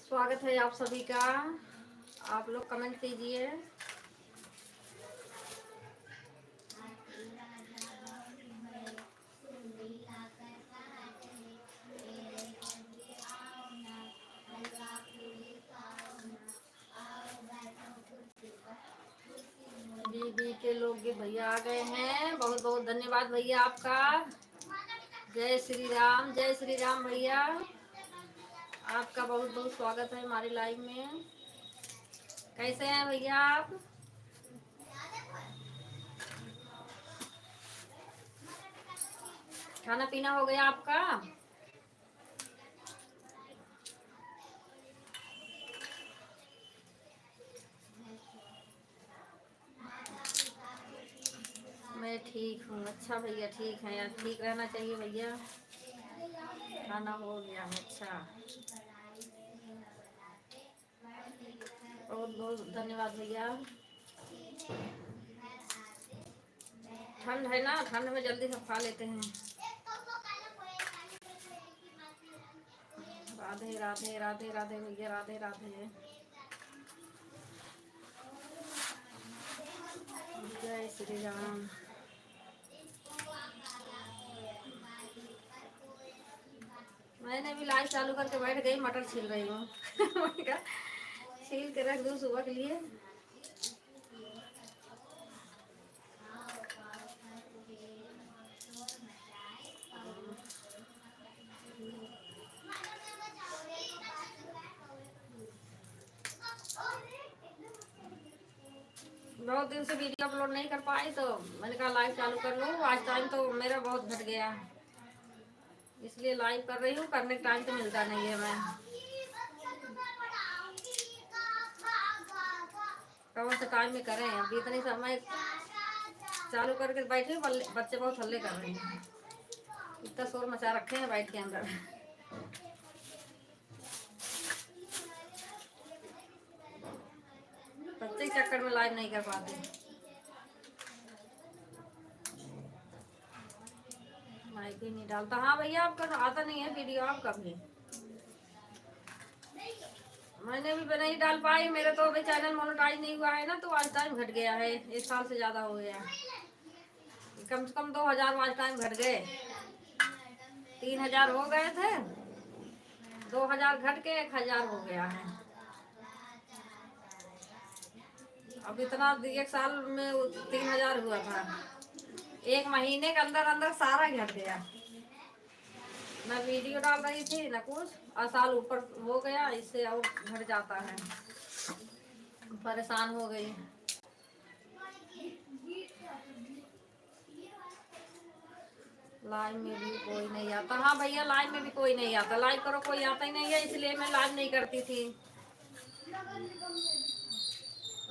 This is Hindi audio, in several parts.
स्वागत है आप सभी का। आप लोग कमेंट कीजिए। बीबी के लोग भैया आ गए हैं। बहुत बहुत धन्यवाद भैया आपका। जय श्री राम भैया। आपका बहुत बहुत स्वागत है हमारी लाइव में। कैसे हैं भैया आप? खाना पीना हो गया आपका? मैं ठीक हूँ। अच्छा भैया ठीक है यार, ठीक रहना चाहिए भैया। खाना हो गया। अच्छा, बहुत बहुत धन्यवाद भैया। ठंड है ना, ठंड में जल्दी सब खा लेते हैं। राधे राधे राधे राधे भैया, राधे राधे। जय श्री राम। मैंने भी लाइट चालू करके बैठ गई, मटर छील रही हूँ। छील के रख दूँ सुबह के लिए। बहुत दिन से वीडियो अपलोड नहीं कर पाई तो मैंने कहा लाइव चालू कर लूँ। आज टाइम तो मेरा बहुत घट गया, इसलिए लाइव कर रही हूँ। करने का टाइम तो मिलता नहीं है। मैं कौन सा टाइम में करें, अभी इतने समय चालू करके बैठे। बच्चे बहुत हल्ले कर रहे हैं, इतना शोर मचा रखे हैं बाइट के अंदर। बच्चे के चक्कर में लाइव नहीं कर पाते। माइक भी नहीं डालता। हाँ भैया, आपका आता नहीं है वीडियो आपका भी। मैंने भी नहीं डाल पाई। मेरे तो अभी चैनल मोनेटाइज नहीं हुआ है ना, तो आज टाइम घट गया है। 1 साल से ज्यादा हो गया। कम से कम 2000 वाच टाइम घट गए। 3000 हो गए थे, 2000 घट के 1000 हो गया है। अब इतना 1 साल में 3000 हुआ था। 1 महीने के अंदर अंदर सारा घट गया। मैं वीडियो डाल रही थी ना कुछ, और साल ऊपर हो गया। इससे और घट जाता है। परेशान हो गई। लाइव में भी कोई नहीं आता। हाँ भैया, लाइव में भी कोई नहीं आता। लाइव करो, कोई आता ही नहीं है, इसलिए मैं लाइव नहीं करती थी।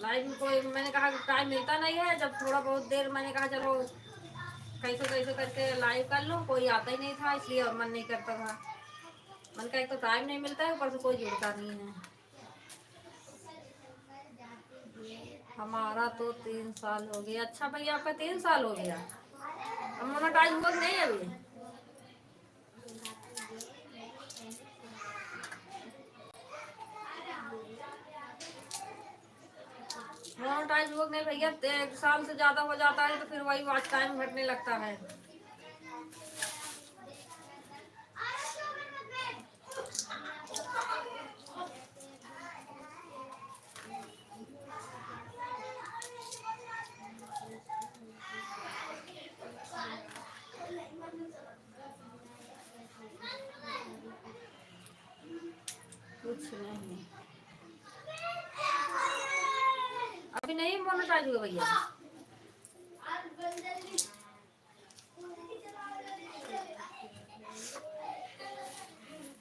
लाइव में कोई, मैंने कहा टाइम मिलता नहीं है। जब थोड़ा बहुत देर मैंने कहा चलो कैसे कैसे करके लाइव कर लूँ, कोई आता ही नहीं था, इसलिए और मन नहीं करता था। मन का एक तो टाइम नहीं मिलता है, ऊपर से कोई जुड़ता नहीं है। हमारा तो 3 साल हो गया। अच्छा भैया, आपका 3 साल हो गया। अब मोनेटाइज हुआ कि नहीं अभी? मोनेटाइज हुआ नहीं भैया। 1 साल से ज्यादा हो जाता है तो फिर वही वॉच टाइम घटने लगता है। कुछ नहीं, अभी नहीं मोनेटाइज हुआ भैया।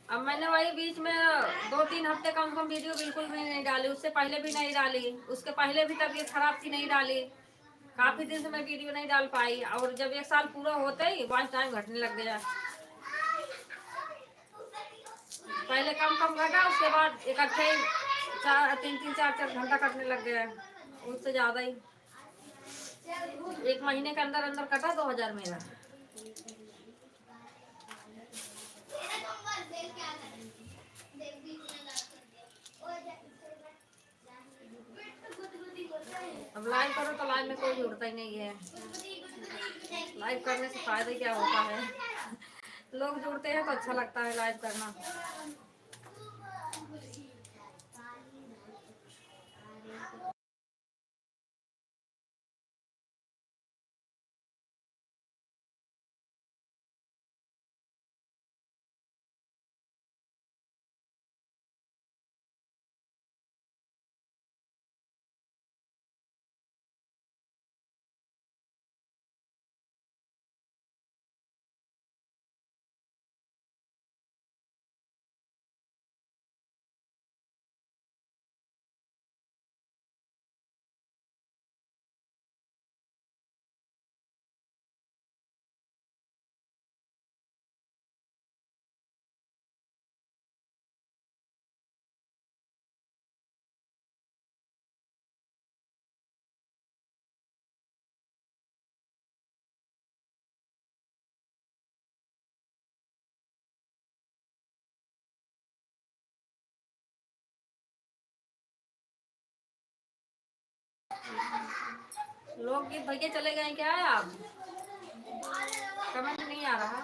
अब मैंने वही बीच में 2-3 हफ्ते कम से कम वीडियो बिल्कुल भी नहीं डाली। उससे पहले भी नहीं डाली, उसके पहले भी तबीयत खराब थी, नहीं डाली। काफी दिन से मैं वीडियो नहीं डाल पाई। और जब 1 साल पूरा होते ही वॉच टाइम घटने लग गया। पहले कम कम घटा, उसके बाद इकट्ठे 3-3 4-4 घंटा कटने लग गया। उससे ज्यादा ही 1 महीने के अंदर अंदर कटा 2000 मेरा। अब लाइव करो तो लाइव में कोई जुड़ता ही नहीं है। लाइव करने से फायदा क्या होता है? लोग जुड़ते हैं तो अच्छा लगता है लाइव करना। लोकगीत भैया चले गए क्या है आप? कमेंट नहीं आ रहा।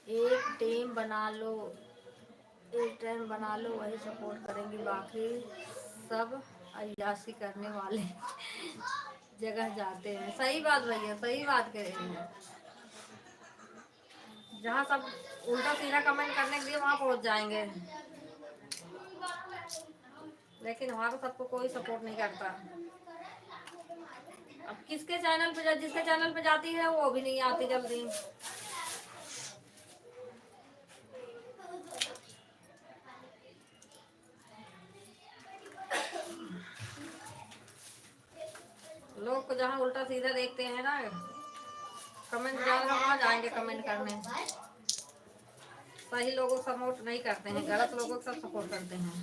एक टीम बना लो, एक टीम बना लो, वही सपोर्ट करेंगे, बाकी सब अय्याशी करने वाले जगह जाते हैं। सही बात भैया, सही बात कह रहे हैं। जहाँ सब उल्टा सीधा कमेंट करने के लिए वहाँ पहुँच जाएंगे, लेकिन वहाँ तो सबको कोई सपोर्ट नहीं करता। अब किसके चैनल पे, जिसके चैनल पे जाती है वो भी नहीं आती जल्दी। लोग को जहाँ उल्टा सीधा देखते हैं ना, कमेंट जाएगा वहाँ जाएंगे कमेंट करने। सही लोगों को सपोर्ट नहीं करते हैं, गलत लोगों को सब सपोर्ट करते हैं।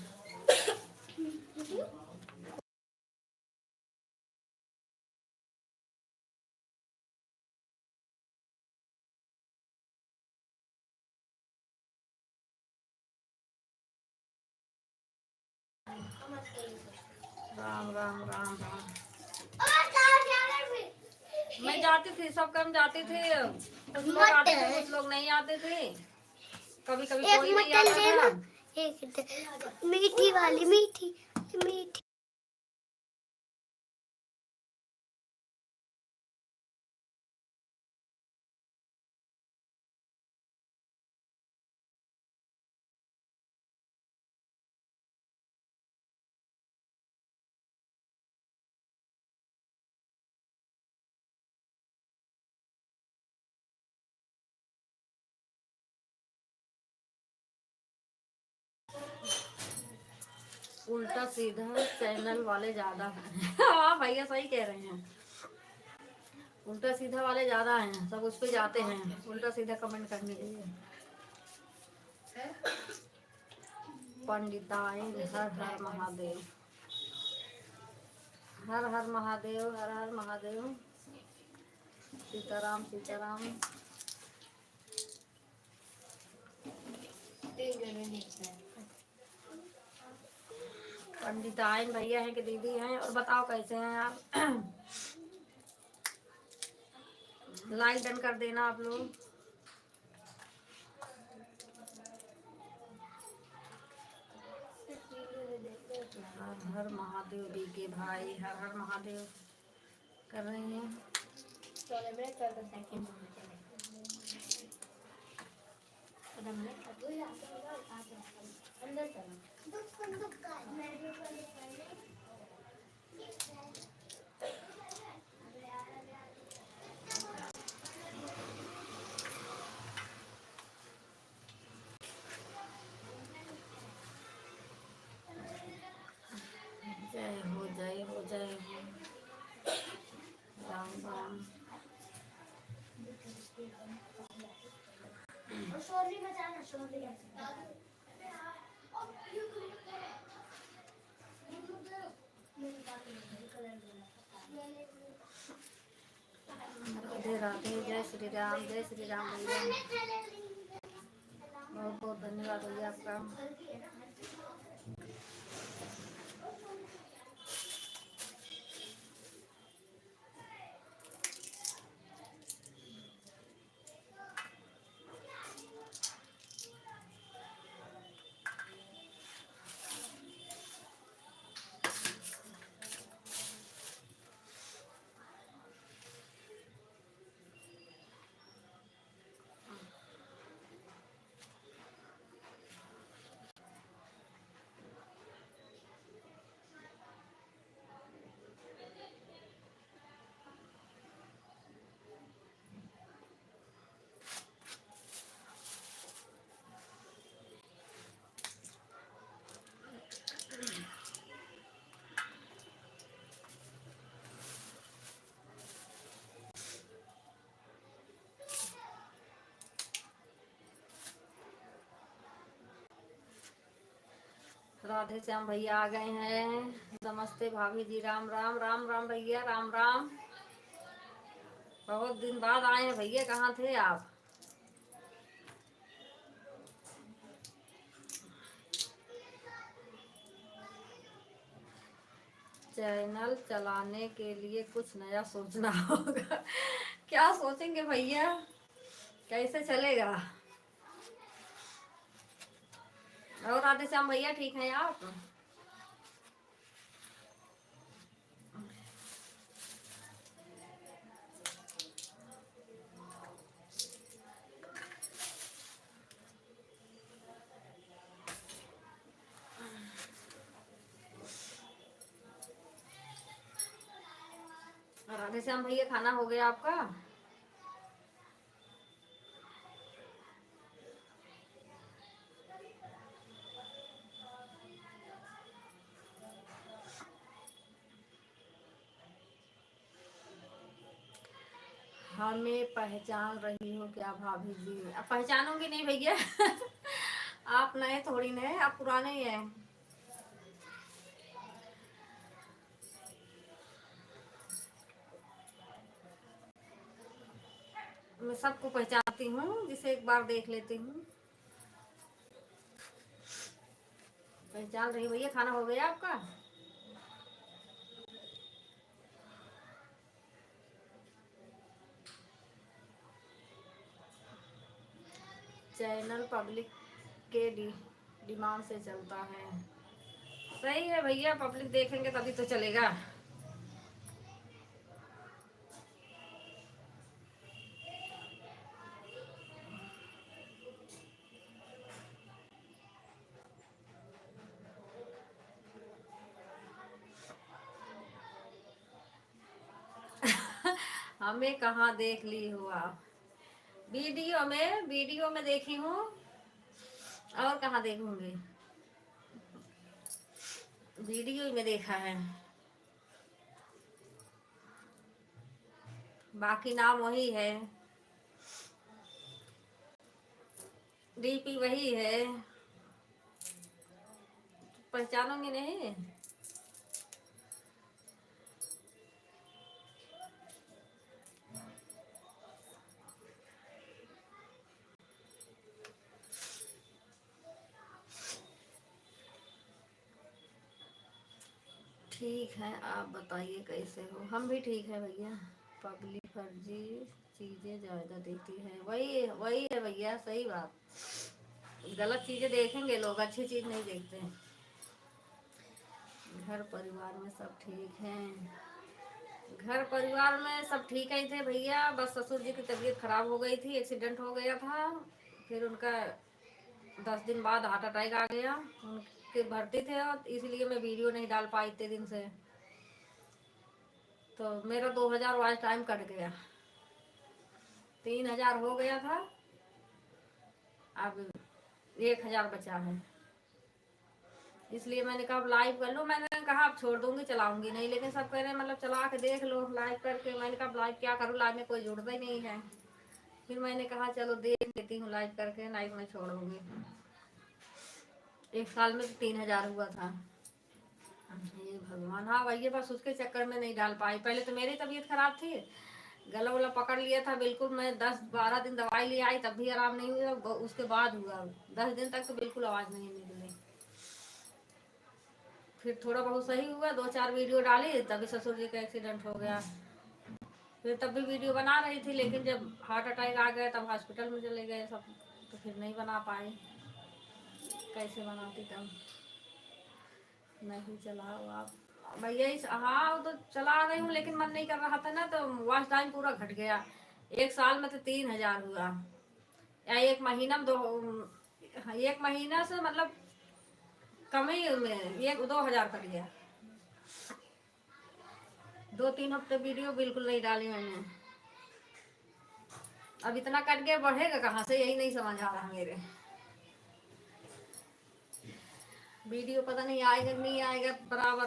राम राम राम राम। मैं जाती थी, सब काम जाती थी, कुछ लोग आते थे, कुछ लोग नहीं आते थे, कभी कभी कोई नहीं आता था। एक मीठी वाली, मीठी मीठी। उल्टा सीधा चैनल वाले ज्यादा हैं। हाँ भैया सही कह रहे हैं, उल्टा सीधा वाले ज्यादा हैं, सब उस पे जाते हैं उल्टा सीधा कमेंट करने के लिए। पंडिताइन हर हर महादेव, हर हर महादेव, हर हर महादेव, सीताराम सीताराम। पंडिताइन भैया हैं कि दीदी हैं? और बताओ कैसे हैं आप? लाइक डन कर देना आप लोग। हर हर महादेव डी के भाई, हर हर महादेव कर रहे हैं। जय हो जय हो जय हो, राम राम। राधे राधे, जय श्री राम, जय श्री राम भैया। बहुत बहुत धन्यवाद भैया आपका। राधे श्याम भैया आ गए हैं। नमस्ते भाभी जी, राम राम, राम राम भैया, राम राम। बहुत दिन बाद आए हैं भैया, कहाँ थे आप? चैनल चलाने के लिए कुछ नया सोचना होगा। क्या सोचेंगे भैया, कैसे चलेगा? और राधे श्याम भैया ठीक हैं आप? राधे श्याम भैया खाना हो गया आपका? हमें पहचान रही हो क्या भाभी जी? अब पहचानूंगी नहीं भैया। आप नए थोड़ी नए, आप पुराने ही हैं। मैं सबको पहचानती हूँ जिसे एक बार देख लेती हूँ। पहचान रही भैया। खाना हो गया आपका? चैनल पब्लिक के डिमांड से चलता है। सही है भैया, पब्लिक देखेंगे तभी तो चलेगा। हमें कहाँ देख ली हो आप? वीडियो में देखी हूँ, और कहाँ देखूंगी? वीडियो में देखा है, बाकी नाम वही है, डीपी वही है। पहचानोगे नहीं? ठीक है, आप बताइए कैसे हो? हम भी ठीक है भैया। पब्लिक फर्जी चीजें ज्यादा देती है, वही वही है भैया, सही बात। गलत चीजें देखेंगे लोग, अच्छी चीज नहीं देखते हैं। घर परिवार में सब ठीक हैं? घर परिवार में सब ठीक ही थे भैया, बस ससुर जी की तबीयत खराब हो गई थी, एक्सीडेंट हो गया था। फिर उनका 10 दिन बाद हार्ट अटैक आ गया। उनके भर्ती थे, और इसलिए मैं वीडियो नहीं डाल पाई इतने दिन से। तो मेरा 2000 वॉच टाइम कट गया, 3000 हो गया था, अब 1000 बचा है। इसलिए मैंने कहा अब लाइव कर लो। मैंने कहा अब छोड़ दूंगी, चलाऊंगी नहीं, लेकिन सब कह रहे हैं मतलब चला के देख लो लाइव करके। मैंने कहा लाइव क्या करूँ, लाइव में कोई जुड़ता ही नहीं है। फिर मैंने कहा चलो देख लेती हूँ लाइव करके, लाइव में छोड़ूंगी। 1 साल में तो 3,000 हुआ था। हे भगवान, हाँ भैया बस उसके चक्कर में नहीं डाल पाई। पहले तो मेरी तबीयत खराब थी, गला वला पकड़ लिया था बिल्कुल। मैं 10-12 दिन दवाई ले आई तब भी आराम नहीं हुआ, उसके बाद हुआ। 10 दिन तक तो बिल्कुल आवाज़ नहीं निकली। फिर थोड़ा बहुत सही हुआ, 2-4 वीडियो डाली, तभी ससुर जी का एक्सीडेंट हो गया। फिर तब भी वीडियो बना रही थी, लेकिन जब हार्ट अटैक आ गया तब हॉस्पिटल में चले गए सब, तो फिर नहीं बना पाई। कैसे बनाती तब, नहीं चलाओ आप भैया। हाँ वो तो चला रही हूँ, लेकिन मन नहीं कर रहा था ना, तो वॉच टाइम पूरा घट गया। 1 साल में तो 3,000 हुआ, या 1 महीना में 1 महीना से मतलब कम ही में 1-2 हज़ार कट गया। 2-3 हफ्ते वीडियो बिल्कुल नहीं डाली मैंने। अब इतना कट गया, बढ़ेगा कहाँ से, यही नहीं समझ आ रहा मेरे। वीडियो पता नहीं आएगा नहीं आएगा बराबर,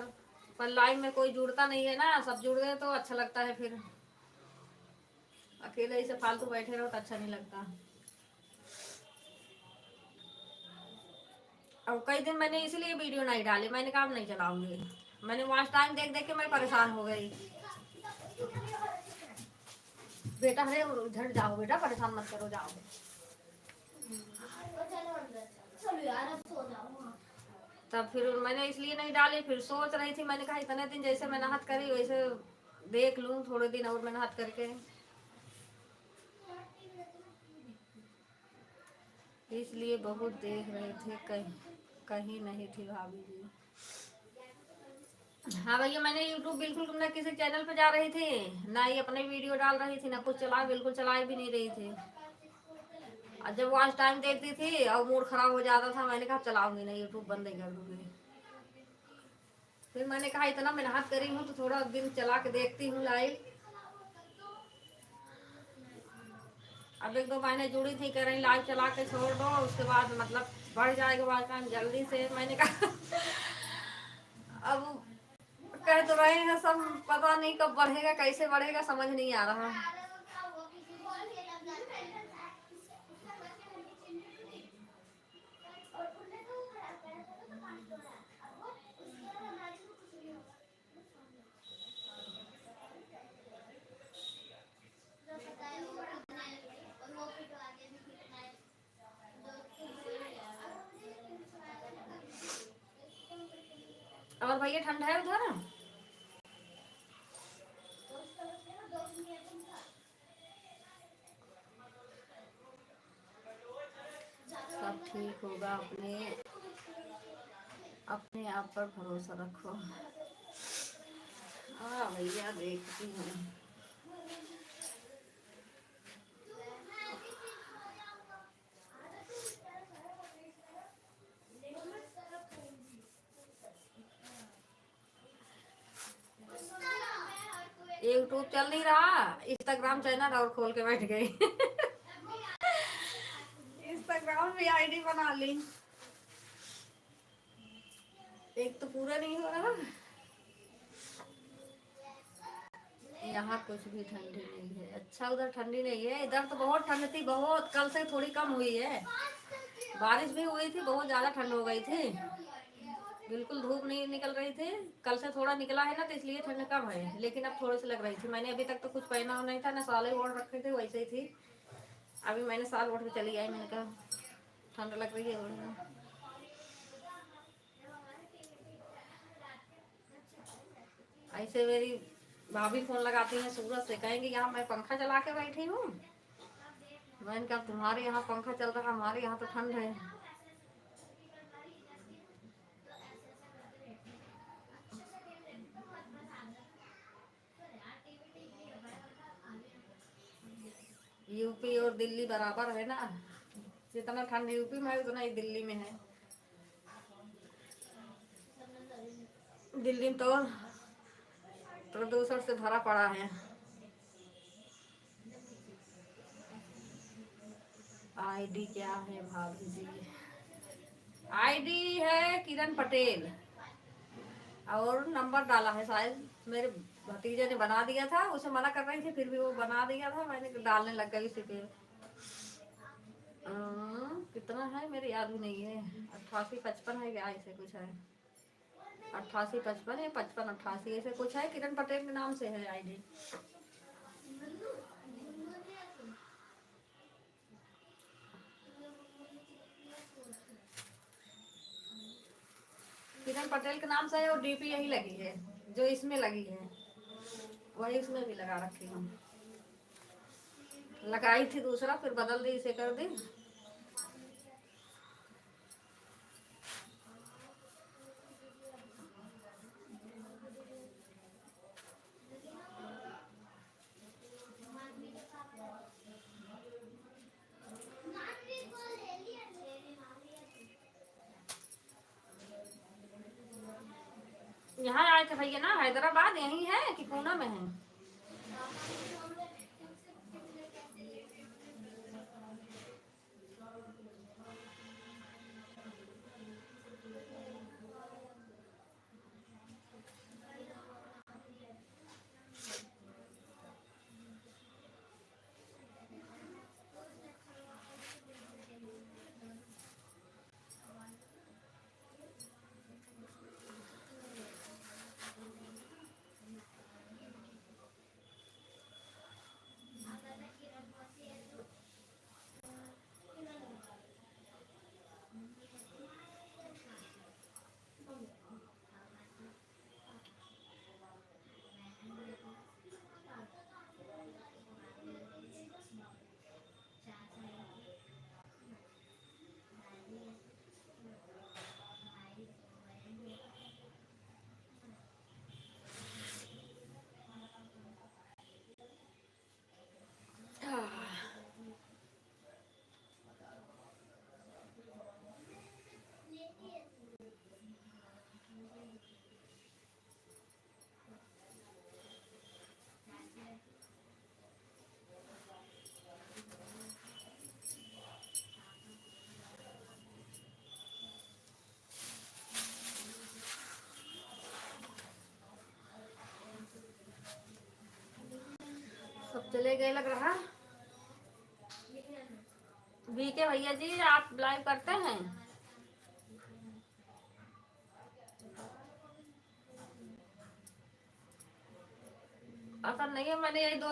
पर लाइव में कोई जुड़ता नहीं है ना, सब जुड़ गए तो अच्छा लगता है। फिर अकेले ऐसे फालतू बैठे रहो तो अच्छा नहीं लगता। अब कई दिन मैंने इसलिए वीडियो नहीं डाली, मैंने कहा नहीं चलाऊंगी। मैंने वॉच टाइम देख देख के मैं परेशान हो गई। बेटा अरे झट जाओ बेटा, परेशान मत करो, जाओ। तब फिर मैंने इसलिए नहीं डाली। फिर सोच रही थी, मैंने कहा इतने दिन जैसे मेहनत करी वैसे देख लूं, थोड़े दिन और मेहनत करके। इसलिए बहुत देख रहे थे, कहीं नहीं थी भाभी जी। हाँ भैया, मैंने यूट्यूब बिल्कुल ना किसी चैनल पे जा रही थी, ना ही अपने वीडियो डाल रही थी, ना कुछ चला, बिल्कुल चलाई भी नहीं रही थी। और जब वॉच टाइम देखती थी और मूड खराब हो जाता था, मैंने कहा चलाऊंगी नहीं, यूट्यूब बंद ही कर दूंगी। फिर मैंने कहा इतना मेहनत करी हूँ तो थोड़ा दिन चला के देखती हूँ लाइव। अब 1-2 महीने जुड़ी थी, कह रही लाइव चला के छोड़ दो, उसके बाद मतलब बढ़ जाएगा वॉच टाइम जल्दी से। मैंने कहा अब कह तो रहे हैं सब, पता नहीं कब बढ़ेगा, कैसे बढ़ेगा, समझ नहीं आ रहा। और भैया ठंड है उधर? सब ठीक होगा, अपने अपने आप पर भरोसा रखो। हाँ भैया देखती हूँ। यूट्यूब चल नहीं रहा, इंस्टाग्राम चैनल और खोल के बैठ गई। इंस्टाग्राम भी आईडी बना ली, एक तो पूरा नहीं हो रहा। यहाँ कुछ भी ठंडी नहीं है। अच्छा उधर ठंडी नहीं है, इधर तो बहुत ठंड थी, बहुत। कल से थोड़ी कम हुई है, बारिश भी हुई थी, बहुत ज्यादा ठंड हो गई थी, बिल्कुल धूप नहीं निकल रही थी। कल से थोड़ा निकला है ना, तो इसलिए ठंड कम है, लेकिन अब थोड़ी सी लग रही थी। मैंने अभी तक तो कुछ पहना नहीं था ना, साले ओढ़ रखे थे, वैसे ही थी। अभी मैंने साल ओढ़ के चली आई, मैंने कहा ठंड लग रही है ओढ़ना। ऐसे मेरी भाभी फोन लगाती हैं सूरत से, कहेंगे यहाँ मैं पंखा चला के बैठी हूँ। मैंने कहा तुम्हारे यहाँ पंखा चल रहा, हमारे यहाँ तो ठंड है। यूपी और दिल्ली बराबर है ना, जितना ठंड यूपी में है उतना ही दिल्ली में है। दिल्ली में तो प्रदूषण से भरा पड़ा है। आईडी क्या है भाभी जी? आईडी है किरण पटेल, और नंबर डाला है शायद मेरे भतीजे ने बना दिया था, उसे मना कर रही थी, फिर भी वो बना दिया था, मैंने डालने लग गई उसी पे। कितना है मेरे याद भी नहीं है। 88-55 है क्या, ऐसे कुछ है। 88-55 है, 55-88 ऐसे कुछ है। किरण पटेल के नाम से है आईडी। किरण पटेल के नाम से है और डीपी यही लगी है जो इसमें लगी है, वही इसमें भी लगा रखी हूँ। लगाई थी दूसरा, फिर बदल दी, इसे कर दी। यहाँ आए थे भैया ना, हैदराबाद यही है कि पूना में है। सब चले गए लग रहा। बीके भैया जी, आप लाइव करते हैं? असल नहीं है, मैंने यही दो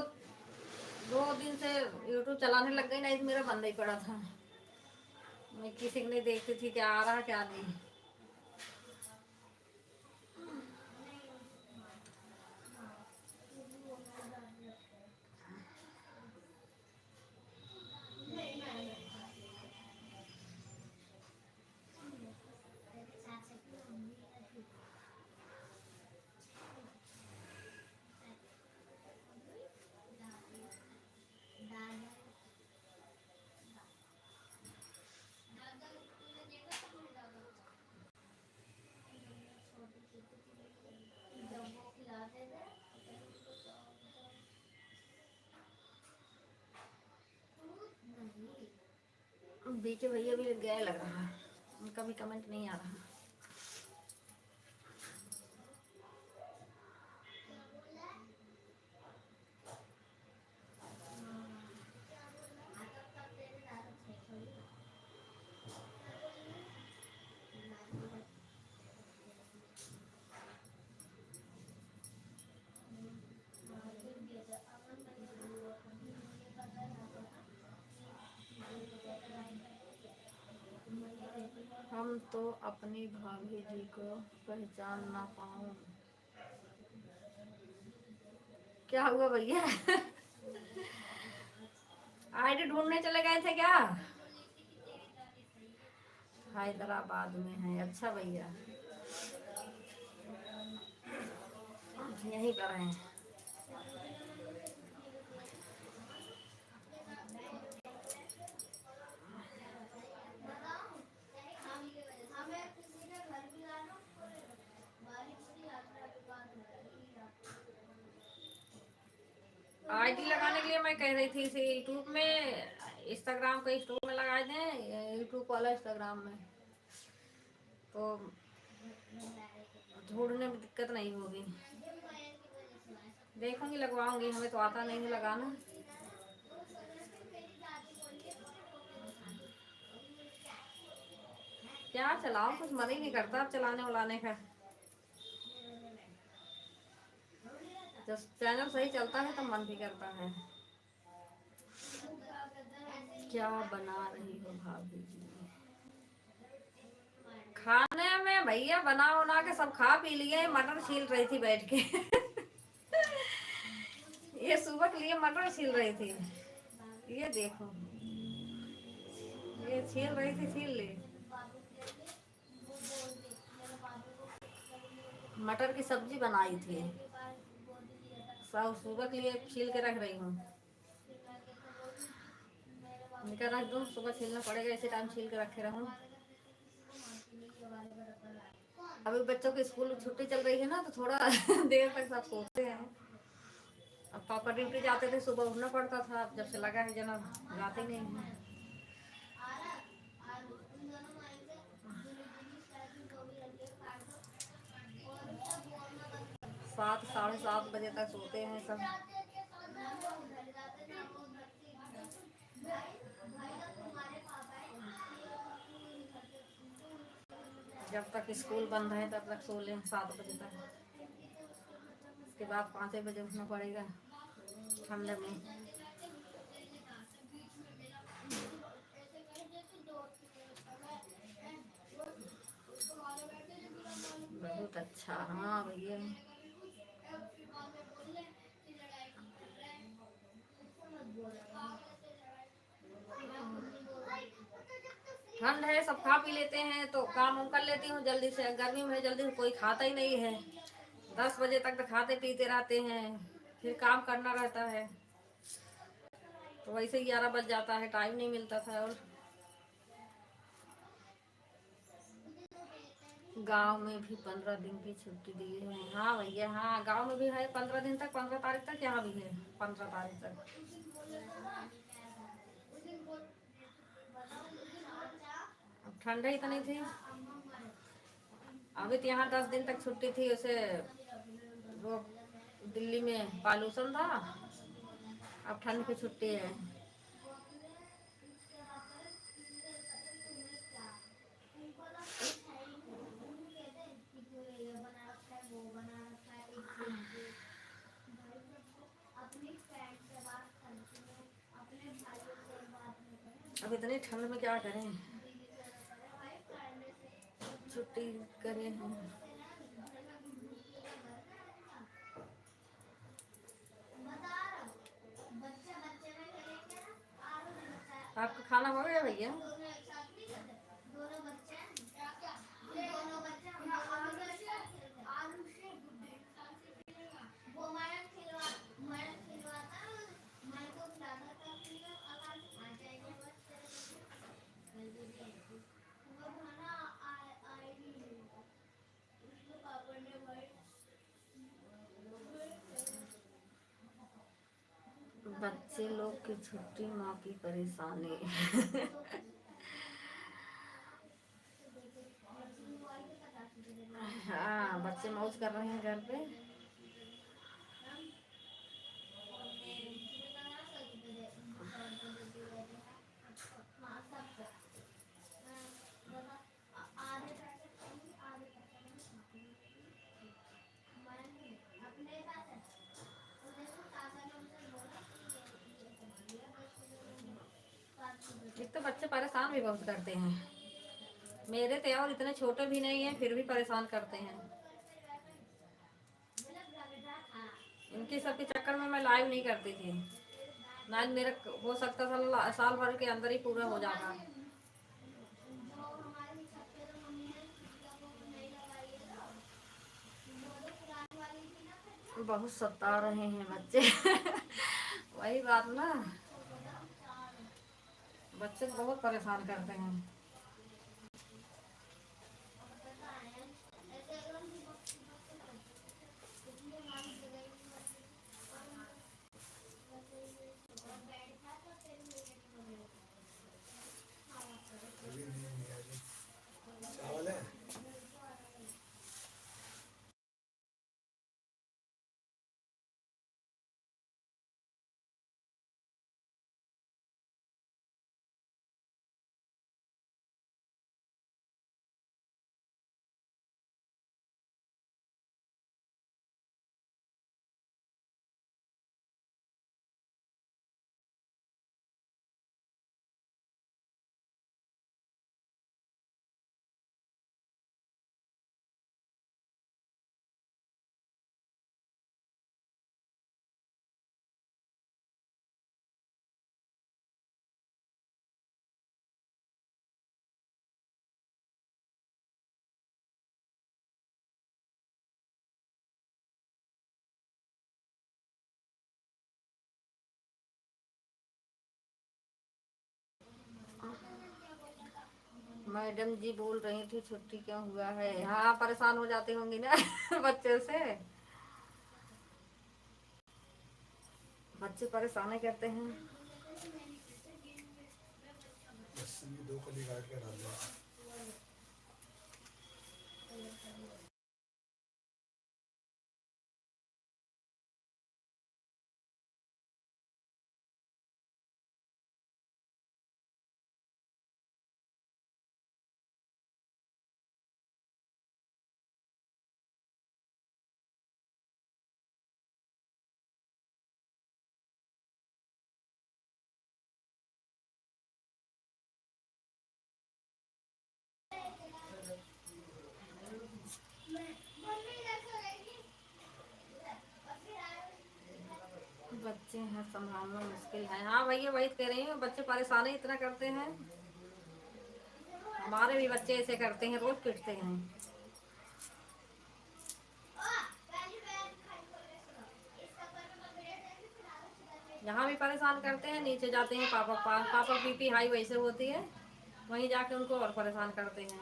दो दिन से यूट्यूब चलाने लग गई, नहीं तो मेरा बंद ही पड़ा था। मैं किसी को नहीं देखती थी क्या आ रहा क्या नहीं। बीके भैया भी गए लग रहा, उनका भी कमेंट नहीं आ रहा। हम तो अपनी भाभी जी को पहचान ना पाऊं। क्या हुआ भैया? आईडी ढूंढने चले गए थे क्या? हैदराबाद में है, अच्छा भैया, यहीं पर हैं। आईडी लगाने के लिए मैं कह रही थी इसे यूट्यूब में, इंस्टाग्राम का स्टोर में लगा दें, यूट्यूब वाला इंस्टाग्राम में, तो ढूंढने में दिक्कत नहीं होगी। देखूंगी, लगवाऊंगी, हमें तो आता नहीं है लगाना। क्या चलाऊं, कुछ मन ही नहीं करता अब चलाने वालाने का। जब चैनल सही चलता है तो मन भी करता है। क्या बना रही हो भाभी जी? खाने में भैया बना बना के सब खा पी लिए, मटर छील रही थी बैठ के। ये सुबह के लिए मटर छील रही थी। ये देखो, ये छील रही थी, छील ले। मटर की सब्जी बनाई थी, सब सुबह के लिए छील के रख रही हूँ। निकल रख दूँ, सुबह छीलना पड़ेगा, इसी टाइम छील के रखे रहूँ। अभी बच्चों की स्कूल छुट्टी चल रही है ना, तो थोड़ा देर तक सब सोते हैं। अब पापा ड्यूटी जाते थे, सुबह उठना पड़ता था, अब जब से लगा है जना जाते नहीं है। 7 साढ़े 7 बजे तक सोते हैं सब। जब तक स्कूल बंद है तब तक सो लें 7 बजे तक। उसके बाद 5 बजे उठना पड़ेगा ठंड में। बहुत अच्छा, हाँ भैया। ठंड है, सब खा पी लेते हैं तो काम उम कर लेती हूँ जल्दी से। गर्मी में जल्दी से कोई खाता ही नहीं है, 10 बजे तक तो खाते पीते रहते हैं, फिर काम करना रहता है, तो वैसे ही 11 बज जाता है, टाइम नहीं मिलता था। और गांव में भी 15 दिन की छुट्टी दी है। हाँ भैया, हाँ गांव में भी है 15 दिन तक, 15 तारीख तक। यहाँ भी है 15 तारीख तक। अब ठंड ही इतनी थी, अभी तो यहाँ 10 दिन तक छुट्टी थी। उसे वो दिल्ली में पॉल्यूशन था, अब ठंड की छुट्टी है। अब इतनी ठंड में क्या करें, छुट्टी करें हम। आपका खाना हो गया भैया? बच्चे लोग की छुट्टी, माँ की परेशानी। हाँ, बच्चे मौज कर रहे हैं घर पे। एक तो बच्चे परेशान भी बहुत करते हैं, मेरे तो और इतने छोटे भी नहीं हैं, फिर भी परेशान करते हैं। इनके सबके चक्कर में मैं लाइव नहीं करती थी, ना मेरा हो सकता था साल भर के अंदर ही पूरा हो जाता। बहुत सता रहे हैं बच्चे। वही बात ना, बच्चे बहुत परेशान करते हैं। मैडम जी बोल रही थी छुट्टी क्यों हुआ है। हाँ, परेशान हो जाती होंगी ना बच्चे से। बच्चे परेशान करते हैं। दो कली काट के डाल दिया। बच्चे हैं संभालना मुश्किल है। हाँ भैया, वही कह रही हूँ, बच्चे परेशान ही इतना करते हैं। हमारे भी बच्चे ऐसे करते हैं, रोज पिटते हैं। यहाँ भी परेशान करते हैं, नीचे जाते हैं पापा पास, पापा बीपी हाई वैसे होती है, वहीं जाके उनको और परेशान करते हैं।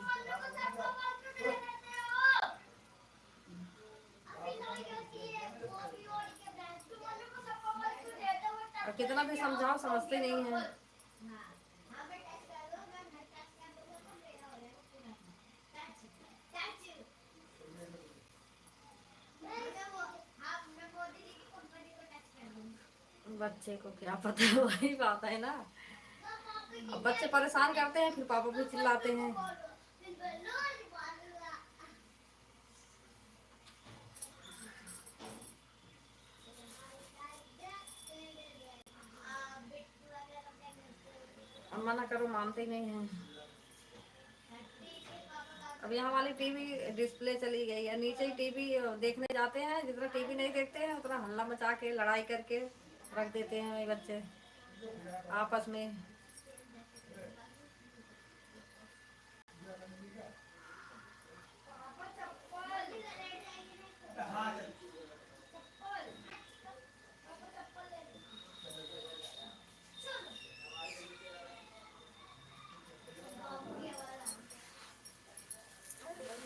और कितना भी समझाओ समझते नहीं हैं। बच्चे को क्या पता है, वही बात है ना। अब बच्चे परेशान करते हैं, फिर पापा भी चिल्लाते हैं। अब मना करो मानते नहीं हैं। अब यहाँ वाली टीवी डिस्प्ले चली गई है, नीचे ही टीवी देखने जाते हैं, जितना टीवी नहीं देखते हैं उतना हल्ला मचा के लड़ाई करके रख देते हैं ये बच्चे आपस में।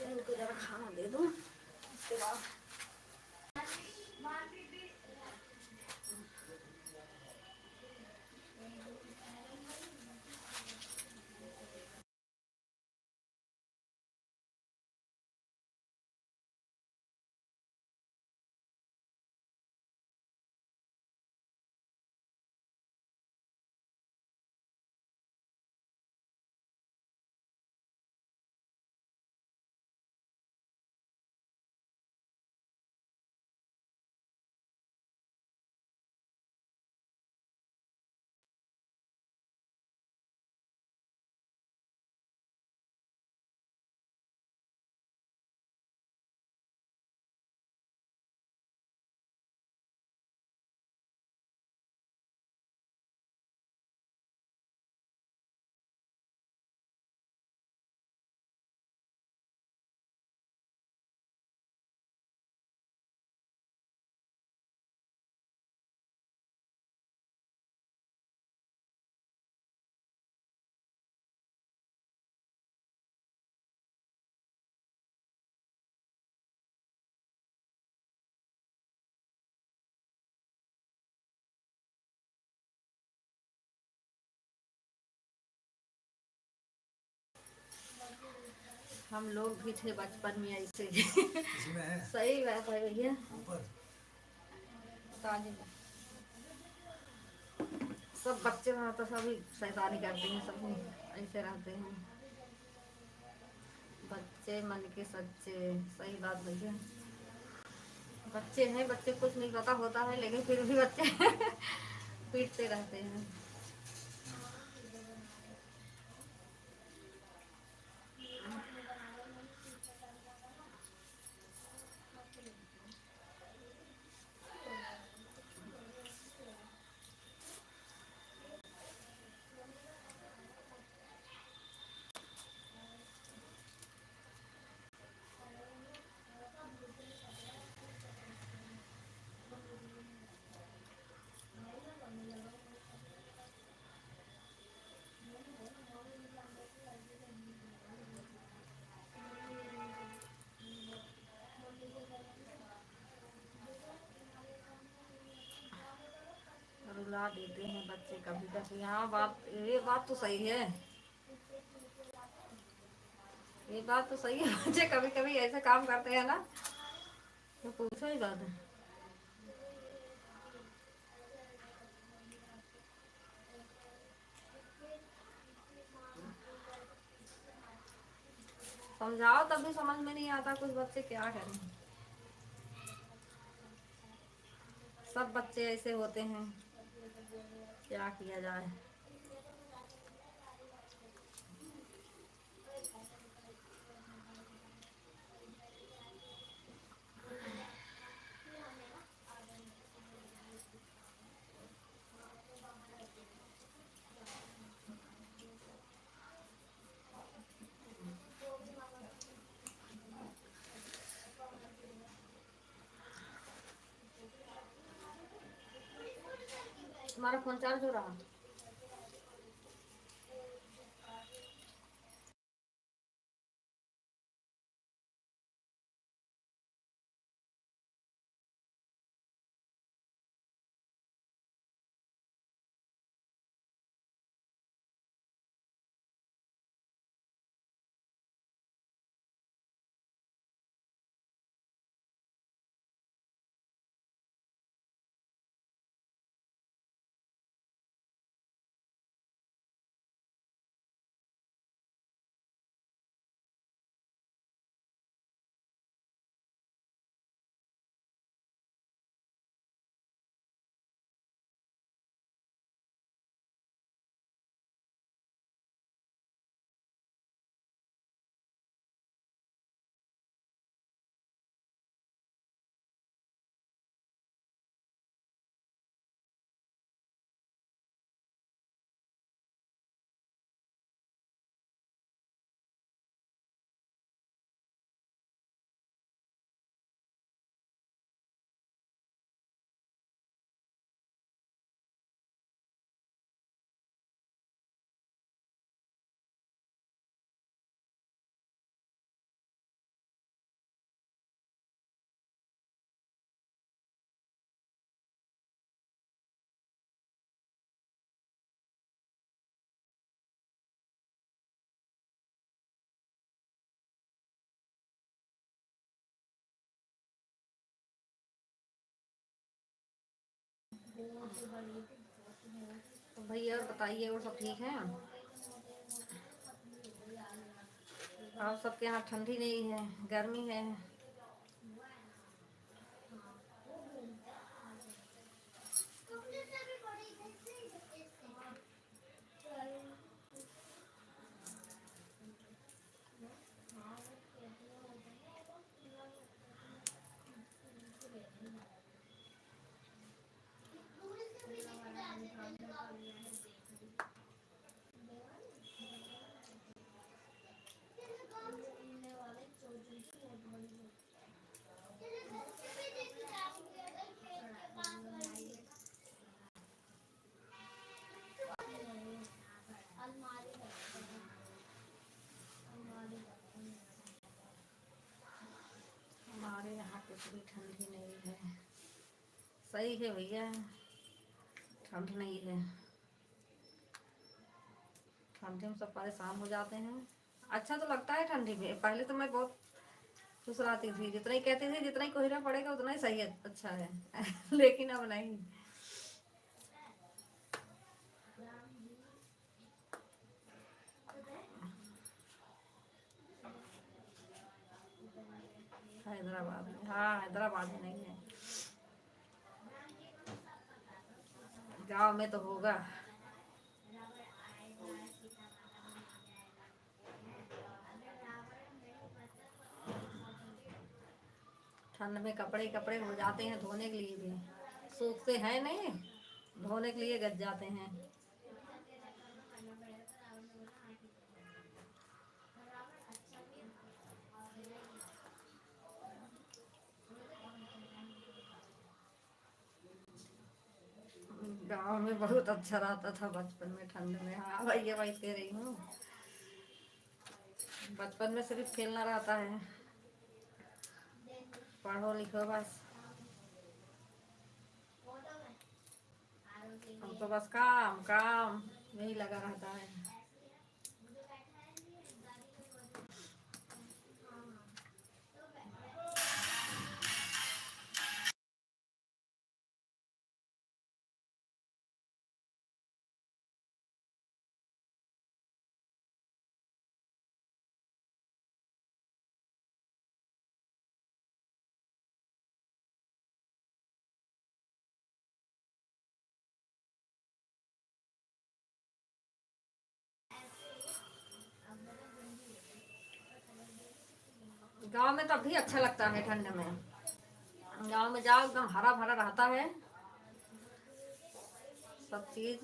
इनको जरा खाना दे दो उसके बाद। हम लोग भी थे बचपन में ऐसे सही बात है भैया। सब बच्चे वहाँ तो सभी शैतानी करते हैं, सब ऐसे रहते हैं। बच्चे मन के सच्चे, सही बात भैया। बच्चे हैं, बच्चे कुछ नहीं पता होता है, लेकिन फिर भी बच्चे पीटते रहते हैं। समझा देते हैं बच्चे कभी कभी। हाँ, बात ये बात तो सही है। ये बात तो सही है। बच्चे कभी कभी ऐसे काम करते हैं ना, तो पूछो ही बात है। समझाओ तब भी समझ में नहीं आता, कुछ बच्चे क्या करें। सब बच्चे ऐसे होते हैं, क्या किया जाए। तुम्हारा फोन चार्ज हो रहा? तो भैया और बताइए, और सब ठीक है? आप सबके यहाँ ठंडी नहीं है, गर्मी है? हमारे यहाँ कुछ भी ठंडी नहीं है। सही है भैया, ठंड नहीं है। ठंडी में सब परेशान हो जाते हैं। अच्छा तो लगता है ठंडी में। पहले तो मैं बहुत फुसलाती थी, जितना ही कहती थी जितना ही कोहरा पड़ेगा उतना ही सही है, अच्छा है। लेकिन अब नहीं। हैदराबाद में, हाँ हैदराबाद में नहीं है, गांव में तो होगा। ठंड में कपड़े कपड़े हो जाते हैं धोने के लिए भी, सूखते हैं नहीं, धोने के लिए गज जाते हैं। गांव में बहुत अच्छा रहता था बचपन में ठंड में। हाँ भैया, वही कह रही हूँ, बचपन में सिर्फ खेलना रहता है, पढ़ो लिखो बस। हमको बस काम काम यही लगा रहता है। गांव में तब भी अच्छा लगता है ठंड में। गांव में जाओ एकदम हरा भरा रहता है सब चीज,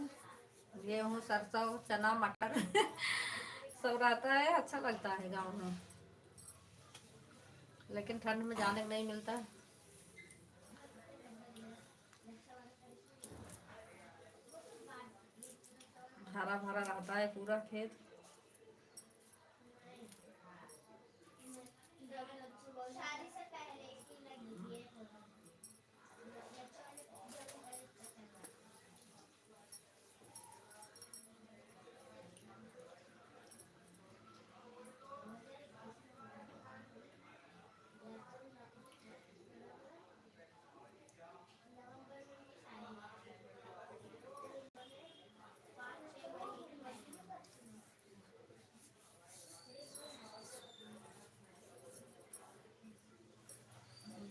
गेहूँ सरसों चना मटर सब रहता है, अच्छा लगता है गांव में। लेकिन ठंड में जाने को नहीं मिलता। हरा भरा रहता है पूरा खेत।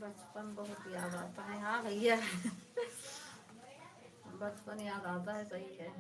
बचपन बहुत याद आता है। हाँ भैया बचपन याद आता है, सही है।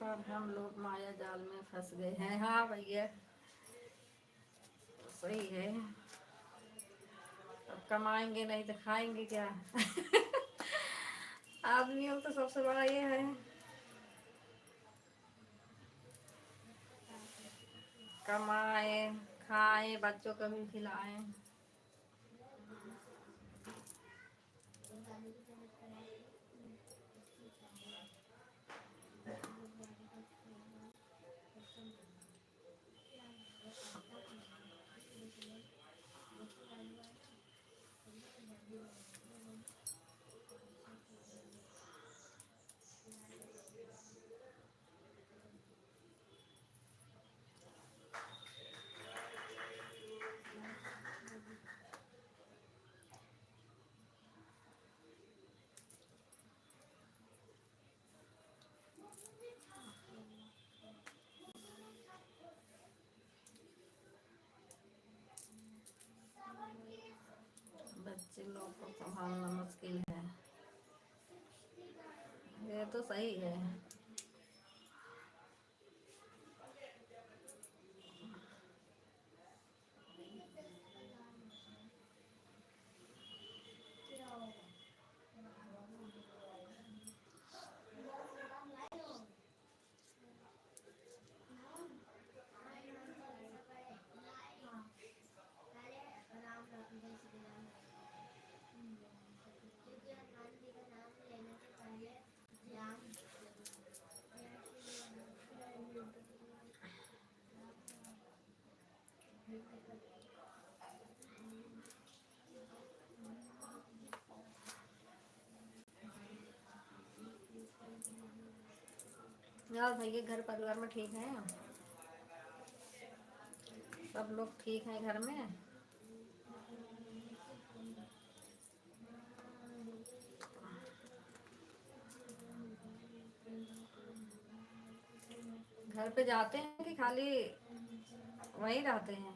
पर हम लोग माया जाल में फंस गए हैं। हाँ भैया सही है। अब कमाएंगे नहीं तो खाएंगे क्या आदमियों तो सबसे बड़ा ये है, कमाए खाए बच्चों को भी खिलाए। बच्चे लोग को संभालना मुश्किल है, ये तो सही है। यार भैया घर परिवार में ठीक है, सब लोग ठीक हैं घर में। घर पे जाते हैं कि खाली वहीं रहते हैं?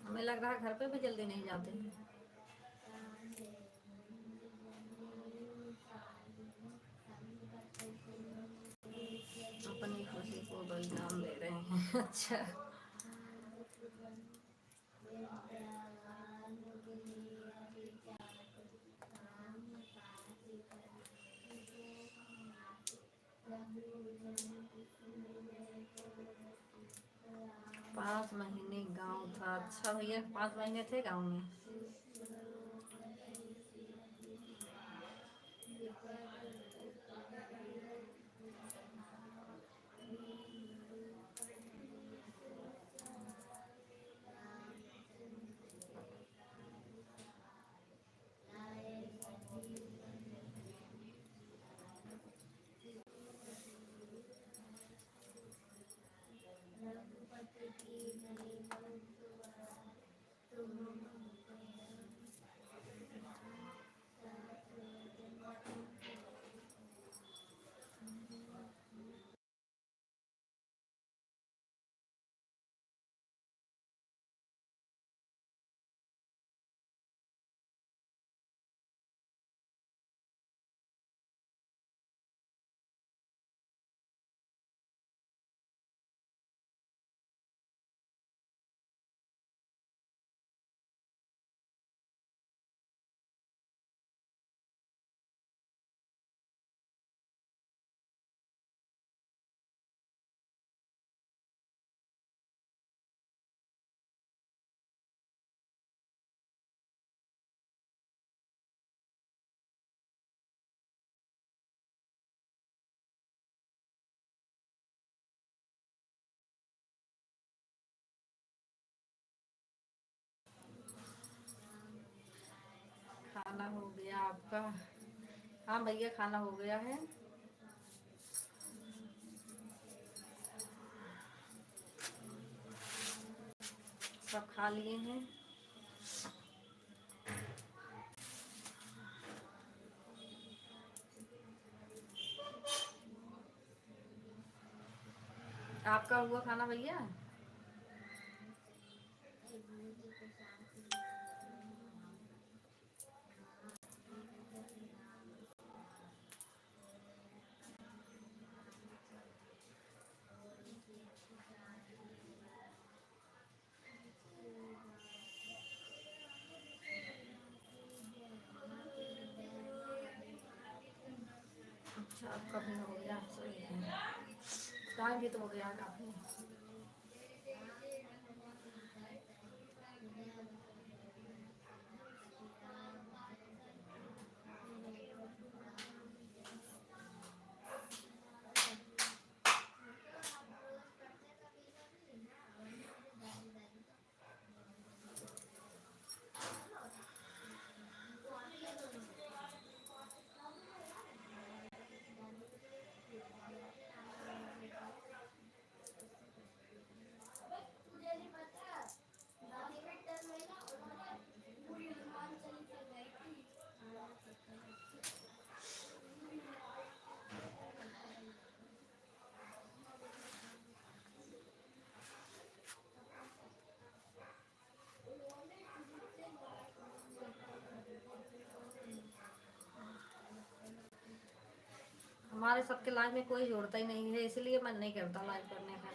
हमें लग रहा है घर पे भी जल्दी नहीं जाते हैं। अच्छा। पाँच महीने गांव था। अच्छा भैया, 5 महीने थे गांव में। खाना हो गया आपका? हाँ भैया, खाना हो गया है। सब खा लिए हैं। आपका हुआ खाना भैया? अच्छा, आपका भी हो गया, सही है। टाइम भी तो हो गया काफी। हमारे सबके लाइव में कोई जोड़ता ही नहीं है, इसलिए मन नहीं करता लाइव करने का।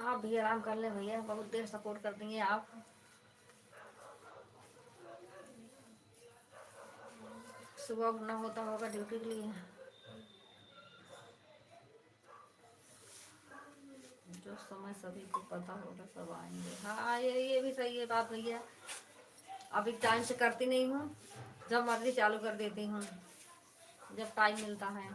आप भी आराम कर ले भैया, बहुत देर सपोर्ट कर दिए आप। सुबह उठना होता होगा ड्यूटी के लिए। जो समय सभी को पता होगा सब आएंगे। हाँ, ये भी सही है बात भैया। अभी टाइम से करती नहीं हूँ, जब मर्जी चालू कर देती हूँ, जब टाइम मिलता है।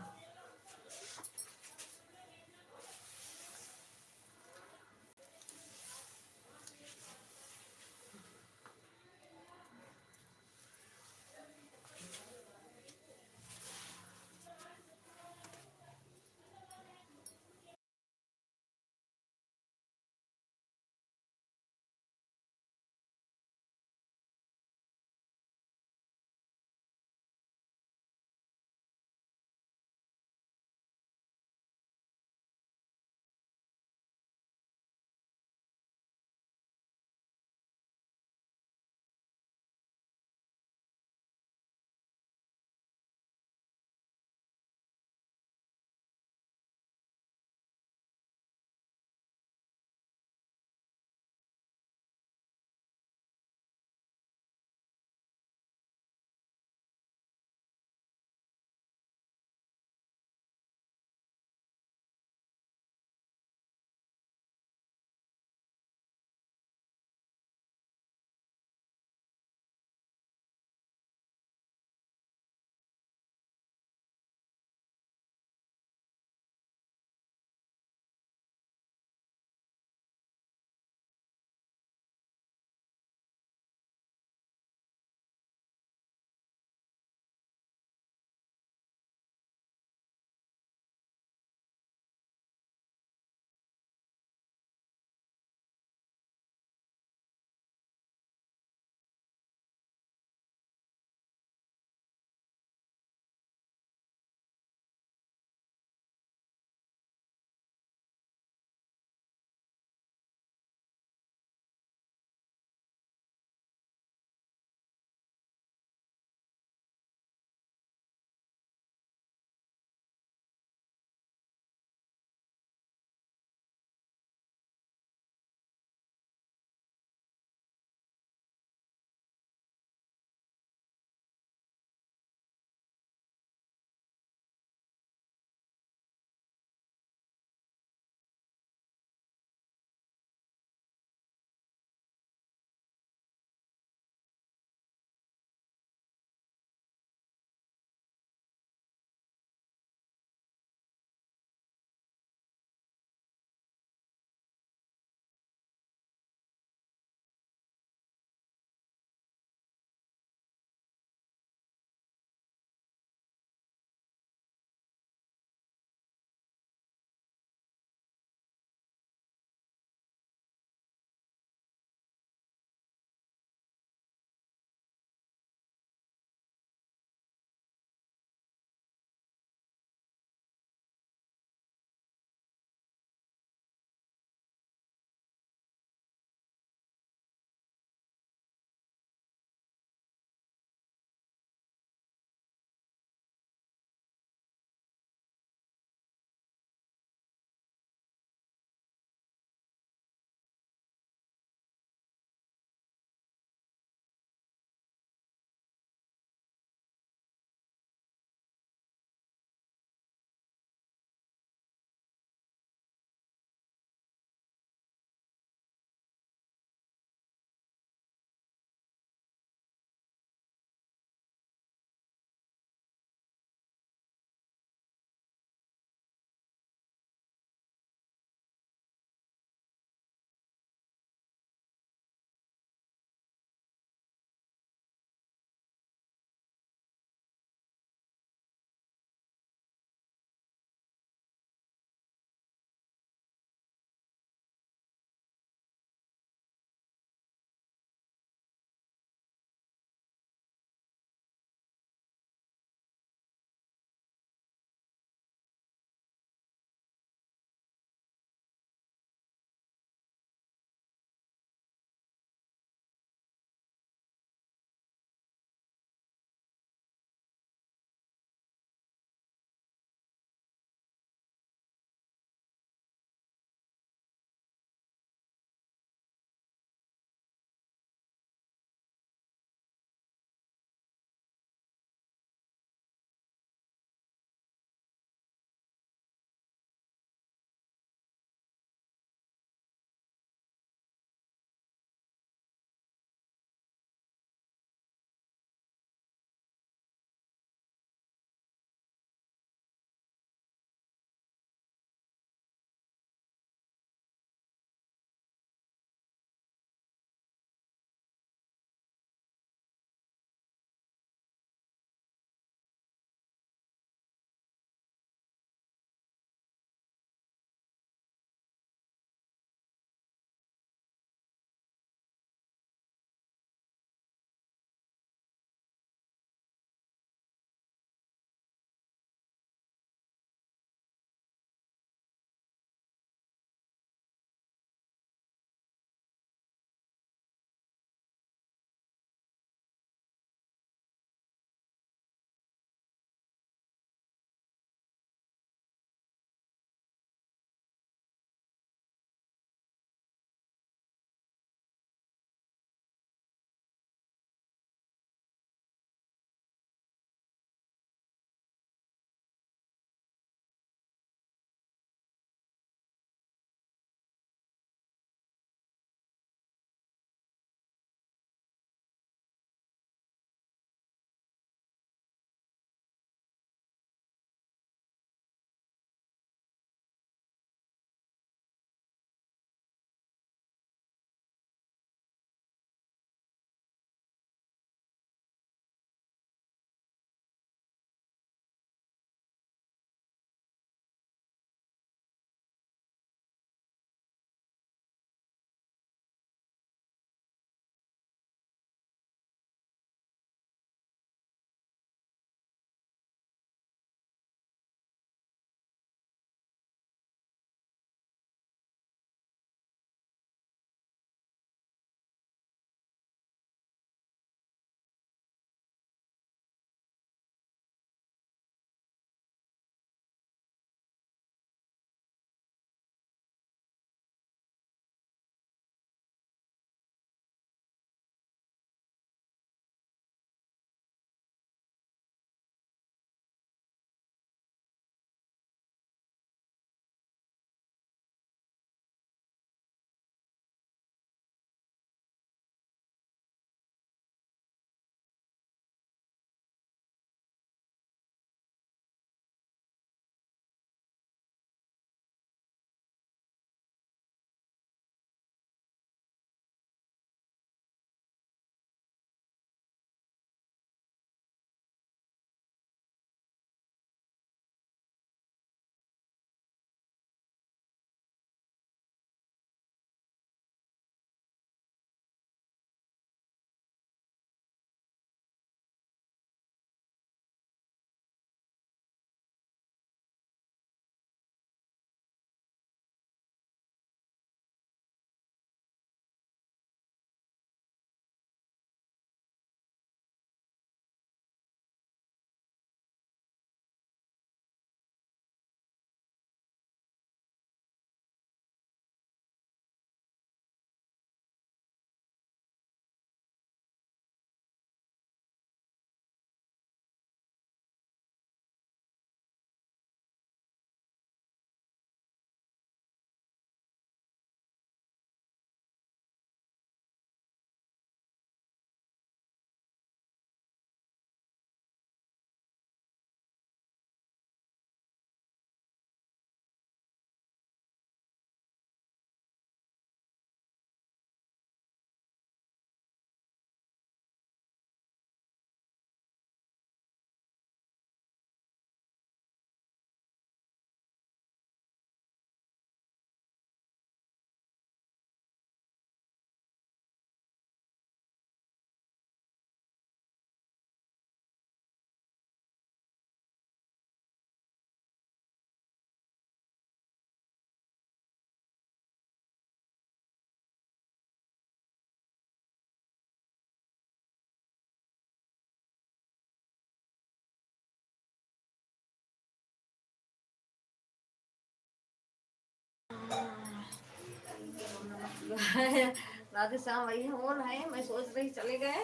राधे श्याम भैया बोल रहे हैं, मैं सोच रही चले गए,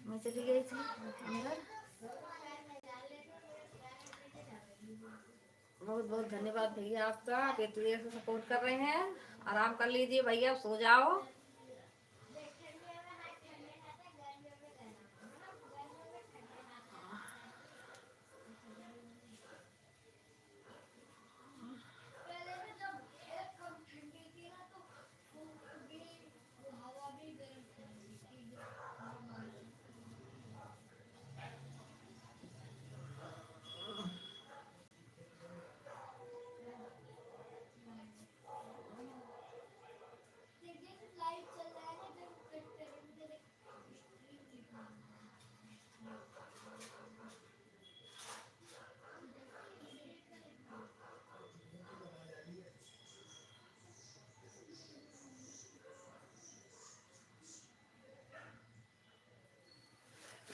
मैं चली गई थी अंदर। बहुत बहुत धन्यवाद भैया आपका, आप इतनी देर से सपोर्ट कर रहे हैं। आराम कर लीजिए भैया, सो जाओ।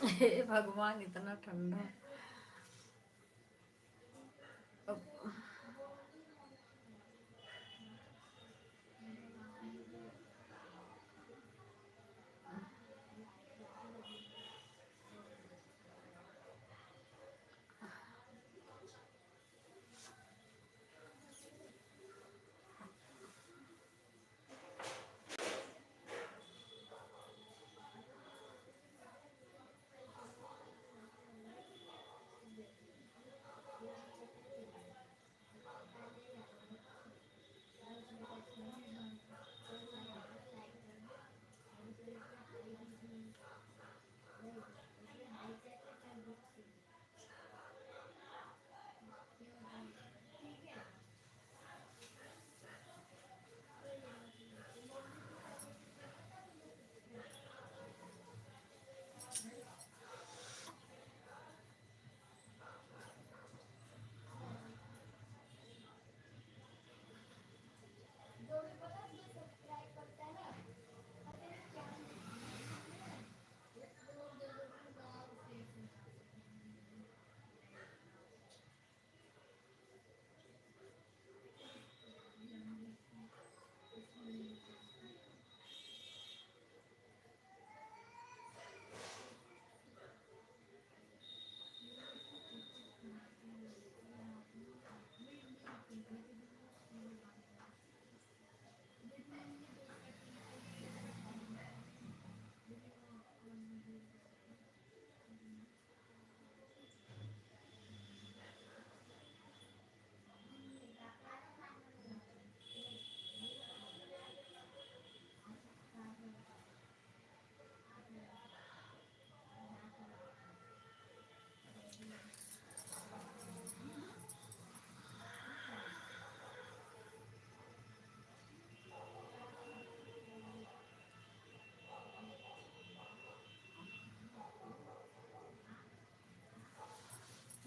हे भगवान, इतना ठंडा।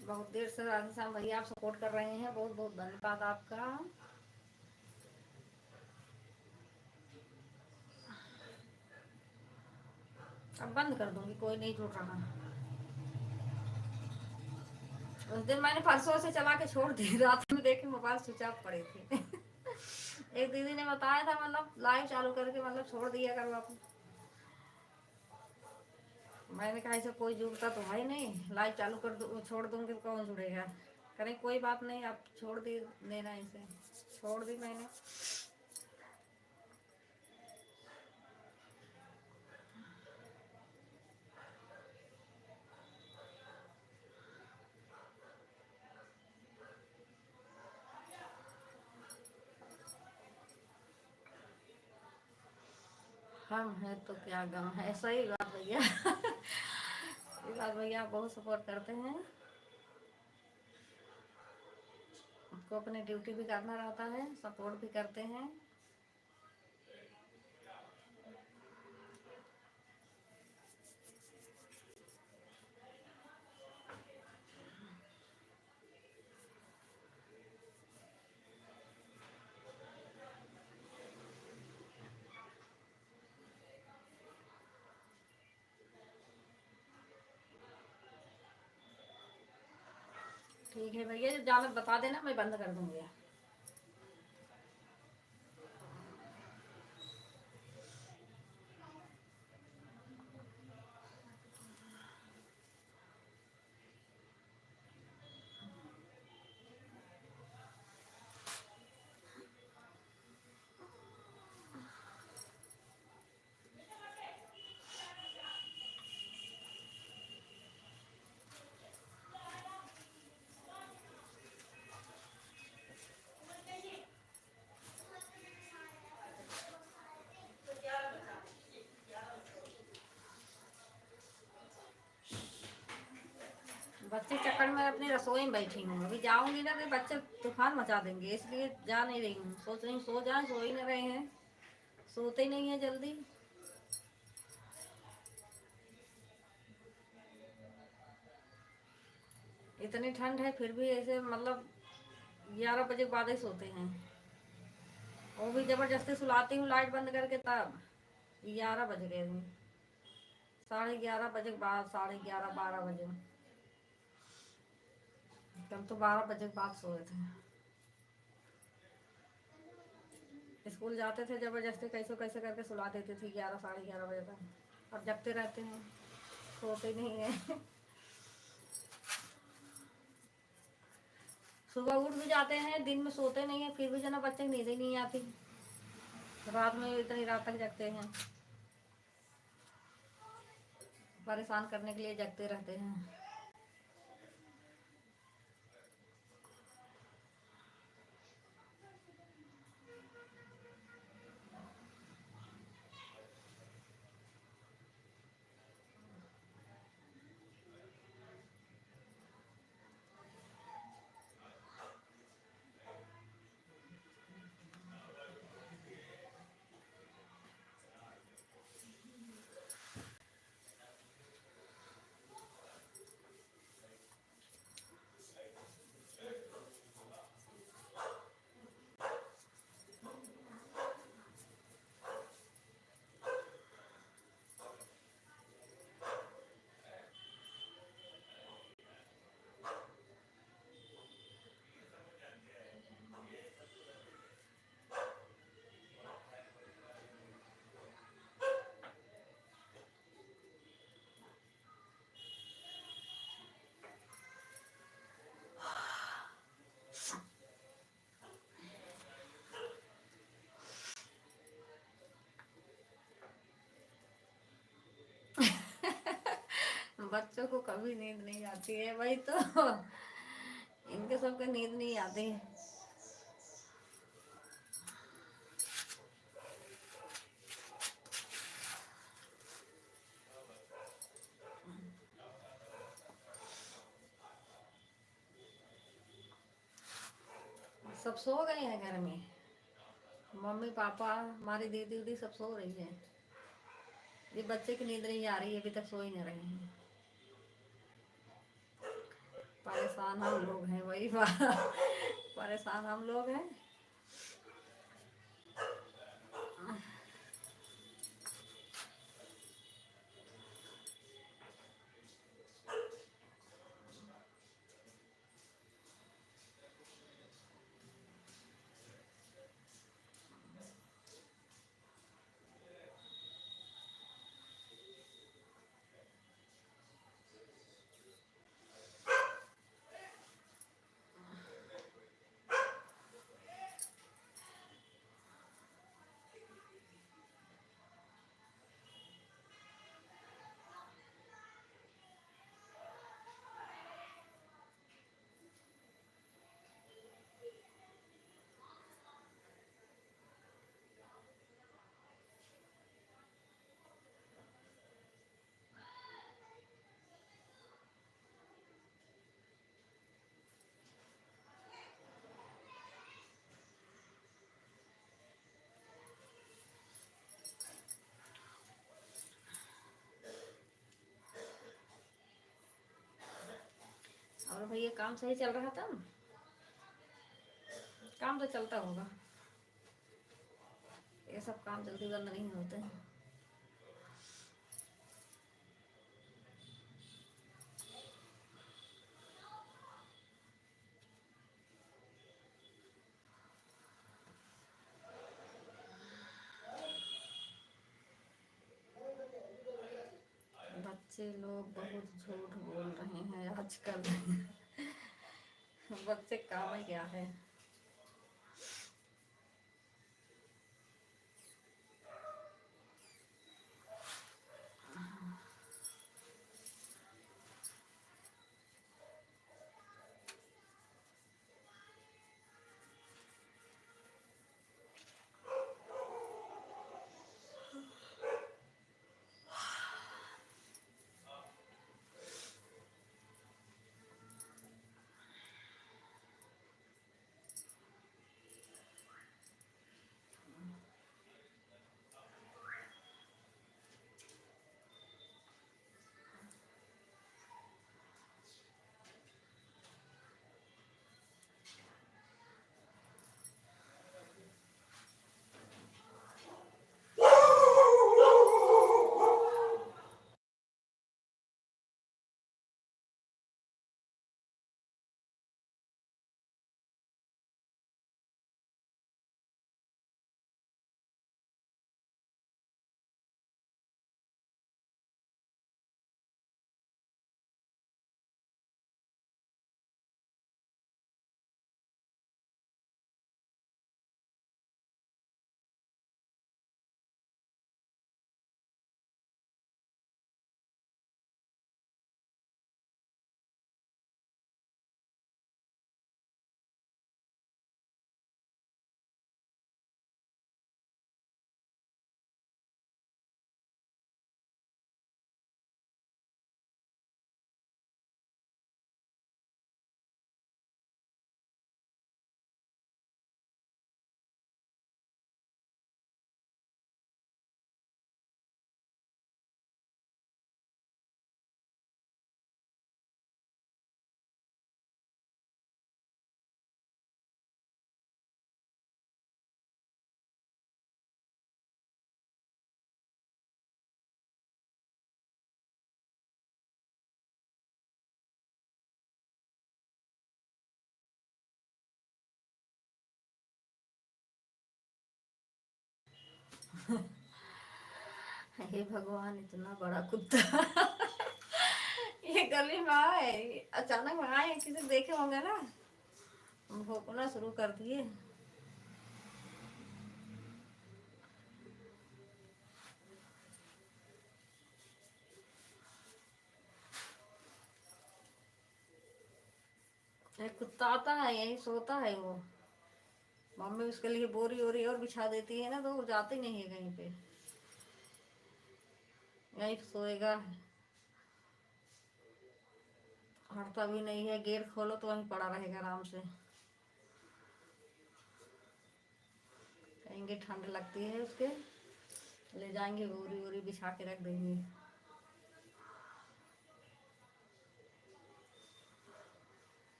बहुत देर से राधे श्याम भैया आप सपोर्ट कर रहे हैं, बहुत बहुत धन्यवाद आपका। अब बंद कर दूंगी, कोई नहीं जुड़ रहा। उस दिन मैंने परसों से चला के छोड़ दी, रात में देखे मोबाइल स्विच ऑफ पड़े थे। एक दीदी ने बताया था, मतलब लाइव चालू करके मतलब छोड़ दिया करो आप। मैंने कहा ऐसा कोई जुड़ता तो है नहीं, लाइव चालू कर दो, छोड़ दूंगी तो कौन जुड़ेगा। करें कोई बात नहीं, आप छोड़ दी देना, इसे छोड़ दी मैंने। हम है तो क्या गम है, सही बात भैया। सही बात भैया, आप बहुत सपोर्ट करते हैं। आपको अपनी ड्यूटी भी करना रहता है, सपोर्ट भी करते हैं। ठीक है भैया, जब जाना बता देना, मैं बंद कर दूंगी। बच्चे चक्कर में अपनी रसोई में बैठी हूँ, अभी जाऊंगी ना तो बच्चे तूफान मचा देंगे, इसलिए जा नहीं रही हूँ। सोच रही हूँ सो जाए, सो ही नहीं रहे हैं, सोते ही नहीं है जल्दी। इतनी ठंड है फिर भी ऐसे मतलब 11 बजे के बाद ही सोते हैं। वो भी जबरदस्ती सुलाती हूँ लाइट बंद करके, तब 11 बज गए हैं। 11:30 बजे के बाद, 11:30 12 बजे। कल तो 12 बजे के बाद सोए थे। स्कूल जाते थे जबरदस्ती कैसे कैसे करके सुला देते थे 11 साढ़े 11 बजे तक। अब जगते रहते हैं, सोते नहीं है। सुबह उठ भी जाते हैं, दिन में सोते नहीं है, फिर भी जना बच्चे नींद ही नहीं आती, रात में इतनी रात तक जगते हैं, परेशान करने के लिए जगते रहते हैं। बच्चों को कभी नींद नहीं आती है, वही तो। इनके सबके नींद नहीं आती। सब सो गए हैं घर में, मम्मी पापा, हमारी दीदी उदी सब सो रही है। ये बच्चे की नींद नहीं आ रही है, अभी तक सो ही नहीं रहे हैं। परेशान हम लोग हैं, वही बात। परेशान हम लोग हैं। और भैया काम सही चल रहा था? काम तो चलता होगा, ये सब काम जल्दी बंद नहीं होते हैं। बच्चे लोग बहुत झूठ बोल रहे हैं आजकल। बच्चे काम ही क्या है। हे भगवान, इतना बड़ा कुत्ता। ये गली में आए, अचानक में आए, किसी देखे होंगे ना, भौंकना शुरू कर दिए। एक कुत्ता आता है, यही सोता है वो। मम्मी उसके लिए बोरी वोरी और बिछा देती है ना, तो वो जाती नहीं है कहीं पे, यही सोएगा। हटता भी नहीं है, गेट खोलो तो वहीं पड़ा रहेगा आराम से। कहेंगे ठंड लगती है उसके, ले जाएंगे बोरी वोरी बिछा के रख देंगे।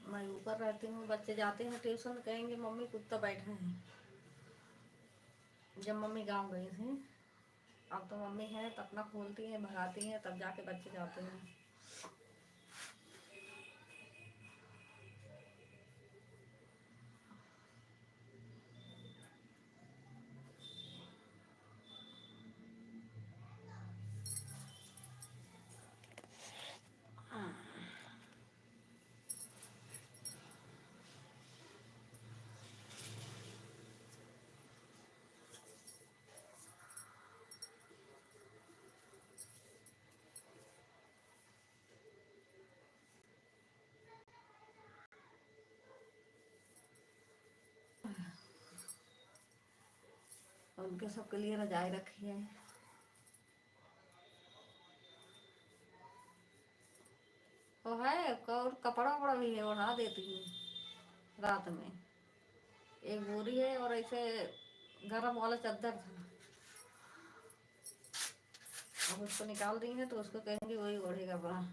मैं ऊपर रहती हूँ, बच्चे जाते हैं ट्यूशन, कहेंगे मम्मी कुत्ता बैठा है। जब मम्मी गाँव गई थी, अब तो मम्मी है तो अपना खोलती हैं, भगाती हैं, तब जाके बच्चे जाते हैं। उनके सबके लिए रजाई रखी है। वो है और कपड़ा वपड़ा भी है, ओढ़ा देती हूँ रात में। एक बोरी है और ऐसे गरम वाला चादर था, अब उसको निकाल दी है तो उसको कहेंगे वही ओढ़ेगा अपना।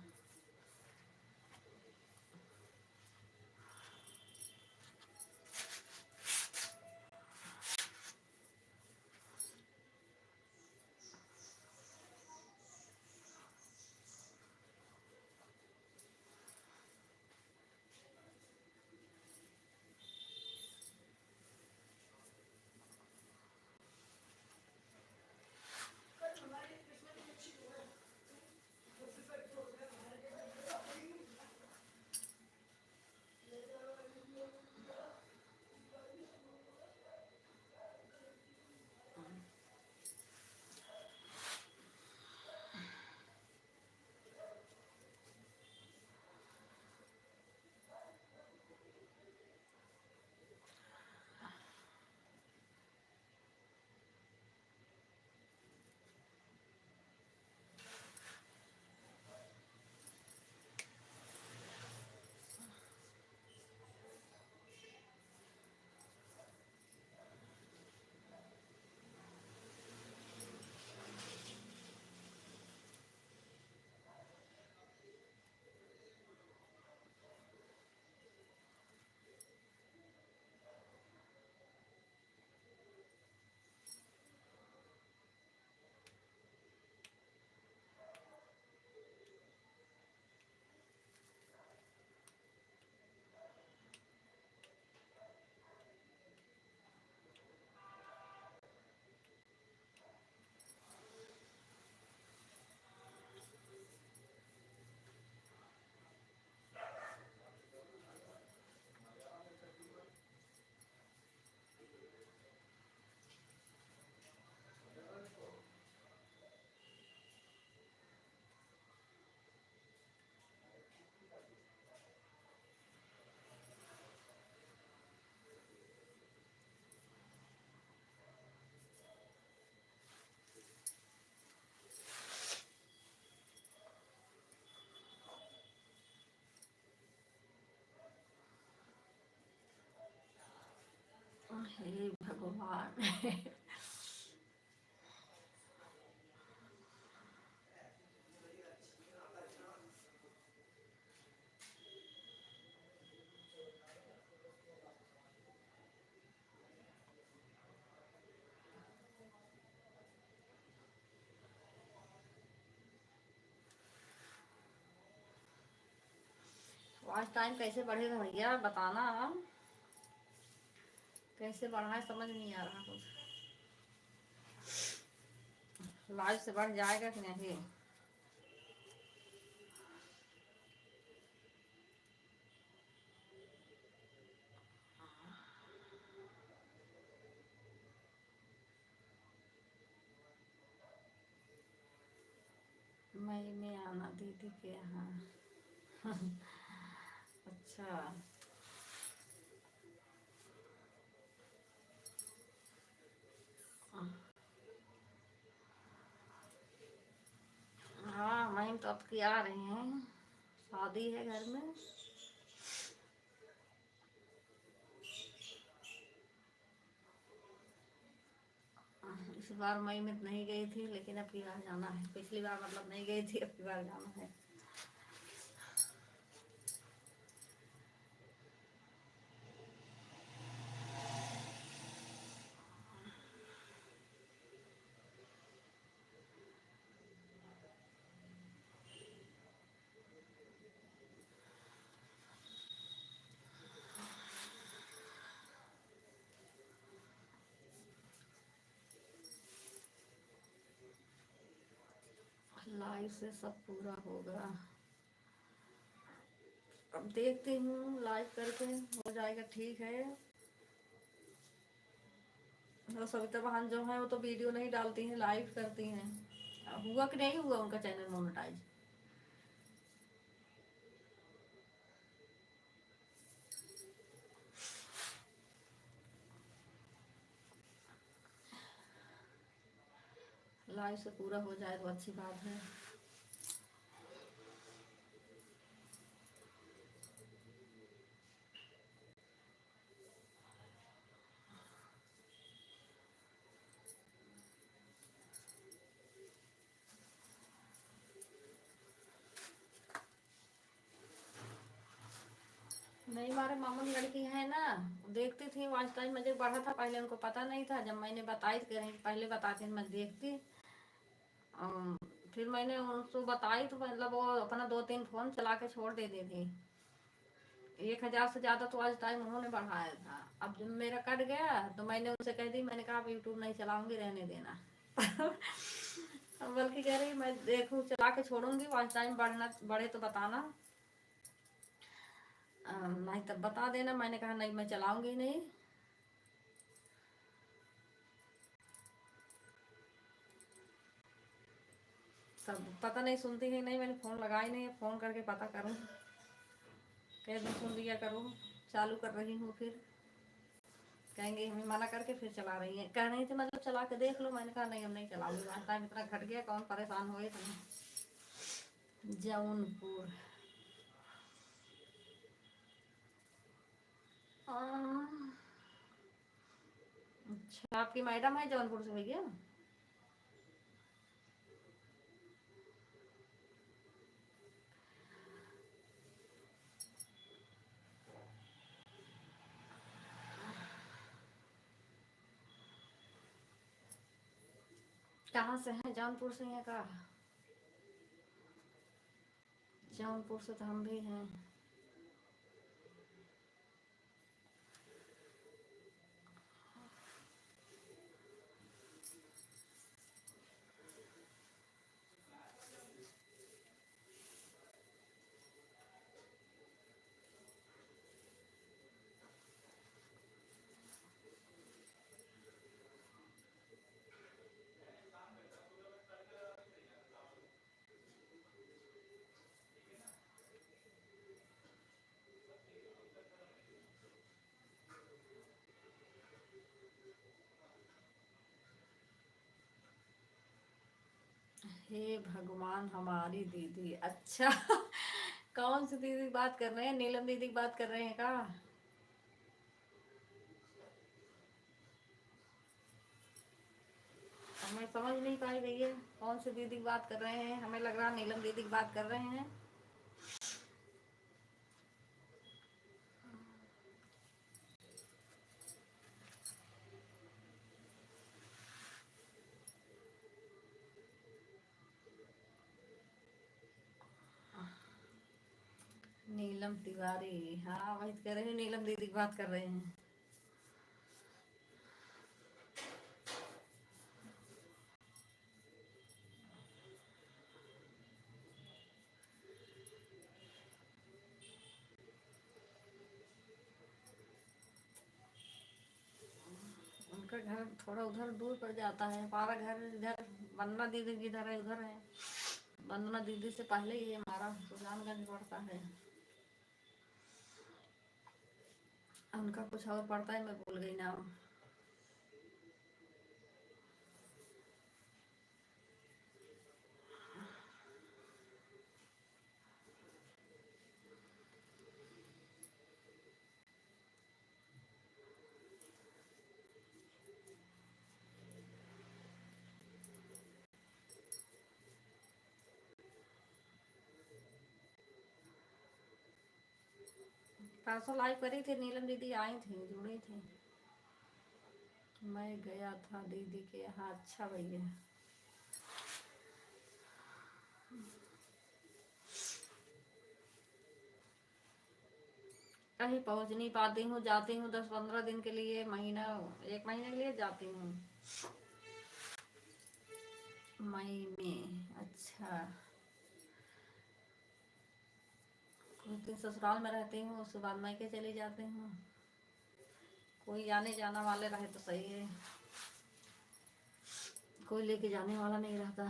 हे भगवान। आज टाइम कैसे बढ़ेगा भैया बताना, कैसे बढ़ाए समझ नहीं आ रहा कुछ। लाइव से बढ़ जाएगा कि नहीं? मई में आना दीदी के यहाँ। अच्छा। हाँ मई तो अब की आ रहे हैं, शादी है घर में। इस बार मई में नहीं गई थी, लेकिन अब की बार जाना है। पिछली बार मतलब नहीं गई थी, अब की बार जाना है। लाइव से सब पूरा होगा। अब देखती हूँ लाइव करके हो जाएगा, ठीक है। और सविता बहन जो है वो तो वीडियो नहीं डालती हैं, लाइव करती हैं। हुआ कि नहीं हुआ उनका चैनल मोनेटाइज? लाइव से पूरा हो जाए तो अच्छी बात है। नहीं, हमारे मामू की लड़की है ना, देखती थी वॉच टाइम मुझे बढ़ा था पहले, उनको पता नहीं था। जब मैंने बताई तो कह रही पहले बताती मैं देखती। फिर मैंने उनको बताई तो मतलब वो अपना 2-3 फोन चला के छोड़ देती थी। 1,000 से ज्यादा तो आज टाइम उन्होंने बढ़ाया था। अब जब मेरा कट गया तो मैंने उनसे कह दी, मैंने कहा अब यूट्यूब नहीं चलाऊंगी, रहने देना। बल्कि कह रही मैं देखूं चला के छोड़ूंगी, वॉच टाइम बढ़ना बढ़े तो बताना, नहीं तब बता देना। मैंने कहा नहीं मैं चलाऊंगी नहीं। सब पता नहीं सुनती है नहीं, मैंने फ़ोन लगाई नहीं, फ़ोन करके पता करूँ। कह दूँ सुन लिया करो, चालू कर रही हूँ फिर कहेंगे हमें मना करके फिर चला रही है। कह रही थी मतलब चला के देख लो, मैंने कहा नहीं हम नहीं चलाऊंगी, टाइम इतना घट गया, कौन परेशान हुए थे। जौनपुर। अच्छा, आपकी मैडम है जौनपुर से भैया? कहाँ से हैं? जौनपुर से हैं का? जौनपुर से तो हम भी हैं। हे भगवान, हमारी दीदी, अच्छा। कौन सी दीदी की बात कर रहे हैं? नीलम दीदी की बात कर रहे हैं का? हमें समझ नहीं पाई भैया कौन सी दीदी की बात कर रहे हैं। हमें लग रहा नीलम दीदी की बात कर रहे हैं। नीलम नीलम तिवारी, हाँ वही तो कह रहे हैं, नीलम दीदी की बात कर रहे हैं। उनका घर थोड़ा उधर दूर पड़ जाता है, हमारा घर इधर वंदना दीदी की इधर है, उधर है। वंदना दीदी से पहले ही हमारा सुजानगंज पड़ता है। उनका कुछ और पड़ता है, मैं भूल गई नाम। परसों लाइव करी थी, नीलम दीदी आई थी, जुड़ी थी। मैं गया था दीदी के यहाँ। अच्छा भैया, कहीं पहुंच नहीं पाती हूँ, जाती हूँ 10-15 दिन के लिए, महीना 1 महीने के लिए जाती हूँ मई में। अच्छा, कुछ दिन ससुराल में रहती हूँ, उसके बाद मायके चली जाती हूँ। कोई आने जाना वाले रहे तो सही है, कोई लेके जाने वाला नहीं रहता,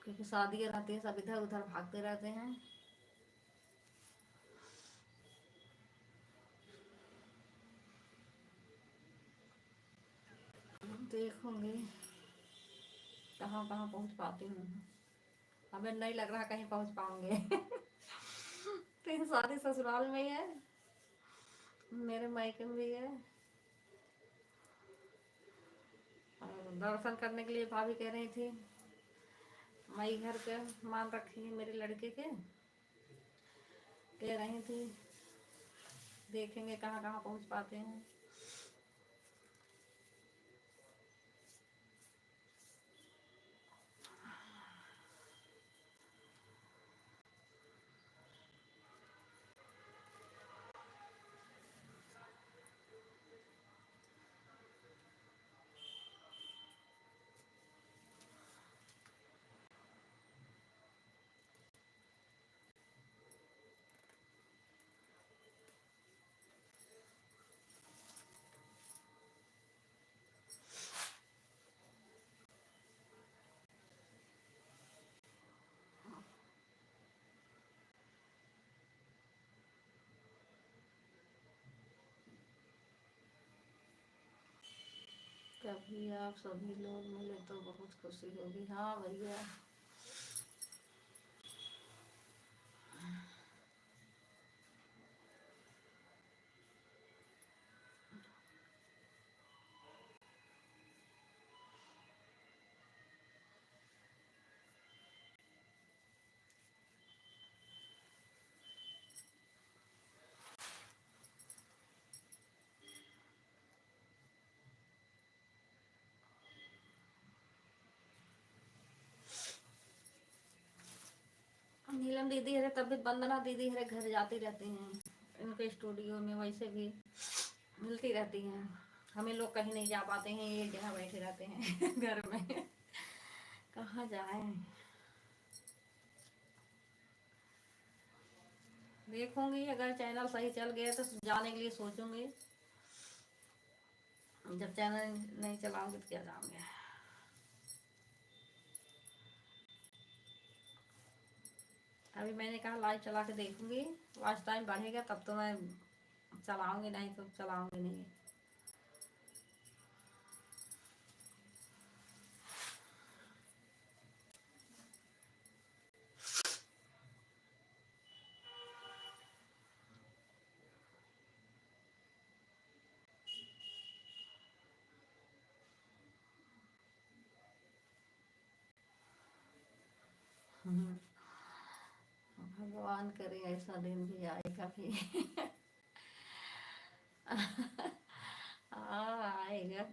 क्योंकि शादियाँ रहती है, सब इधर उधर भागते रहते हैं। देखूंगी कहाँ कहाँ पहुँच पाती हूँ। हमें नहीं लग रहा कहीं पहुँच पाऊंगे। 3 शादी ससुराल में ही है, मेरे मायके में भी है। और दर्शन करने के लिए भाभी कह रही थी, मई घर के मान रखी है मेरे लड़के के, कह रही थी देखेंगे कहाँ कहाँ पहुँच पाते हैं। कभी आप सभी लोग मिले तो बहुत खुशी होगी। हाँ भैया, नीलम दीदी है तब भी वंदना दीदी है घर जाती रहती हैं, इनके स्टूडियो में वैसे भी मिलती रहती हैं। हमें लोग कहीं नहीं जा पाते हैं, एक जगह बैठे रहते हैं घर में, कहाँ जाएं। देखूंगी अगर चैनल सही चल गया तो जाने के लिए सोचूंगी, जब चैनल नहीं चलाऊंगी तो क्या जाऊंगे। अभी मैंने कहा लाइव चला के देखूंगी, वॉच टाइम बढ़ेगा तब तो मैं चलाऊंगी, नहीं तो चलाऊंगी नहीं। भगवान करे ऐसा दिन भी आए कभी। हाँ आएगा।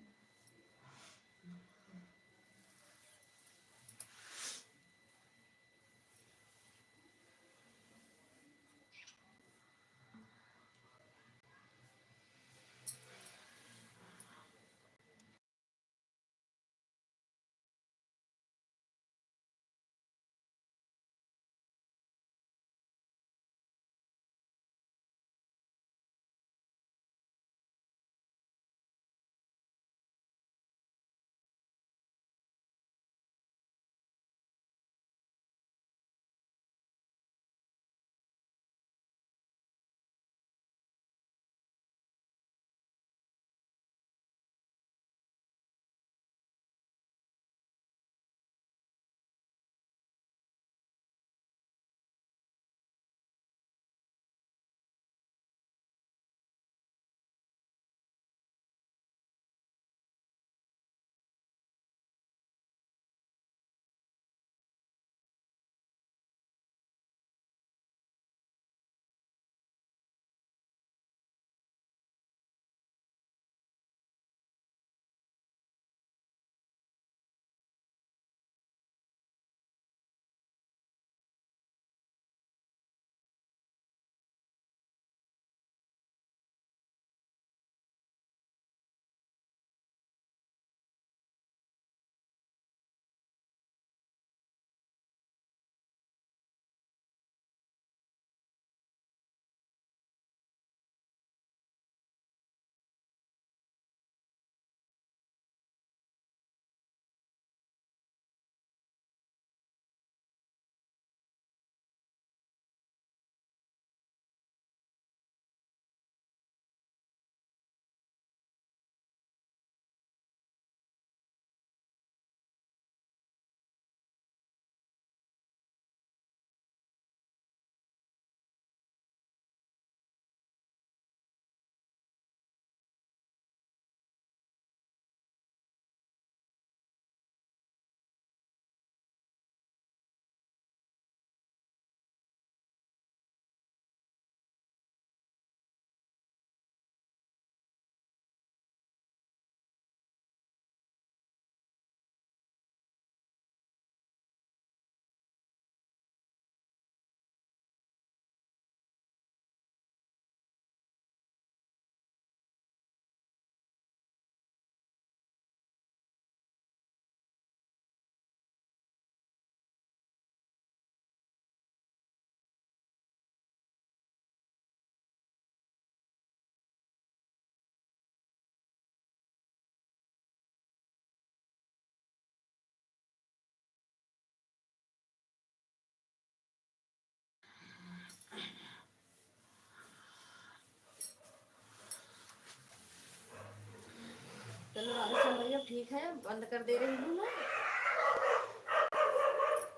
चलो राधेश्याम भैया ठीक है, बंद कर दे रही हूँ मैं।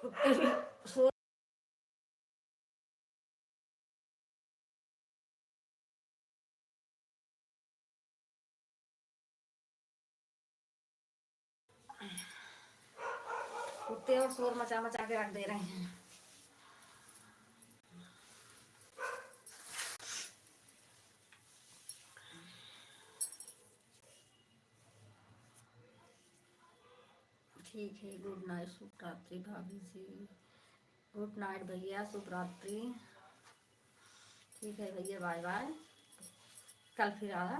कुत्ते भी सो कुत्ते और शोर मचा मचा के रख दे रहे हैं। ठीक है, गुड नाइट, शुभ रात्रि भाभी जी। गुड नाइट भैया, शुभ रात्रि। ठीक है भैया, बाय बाय, कल फिर आना।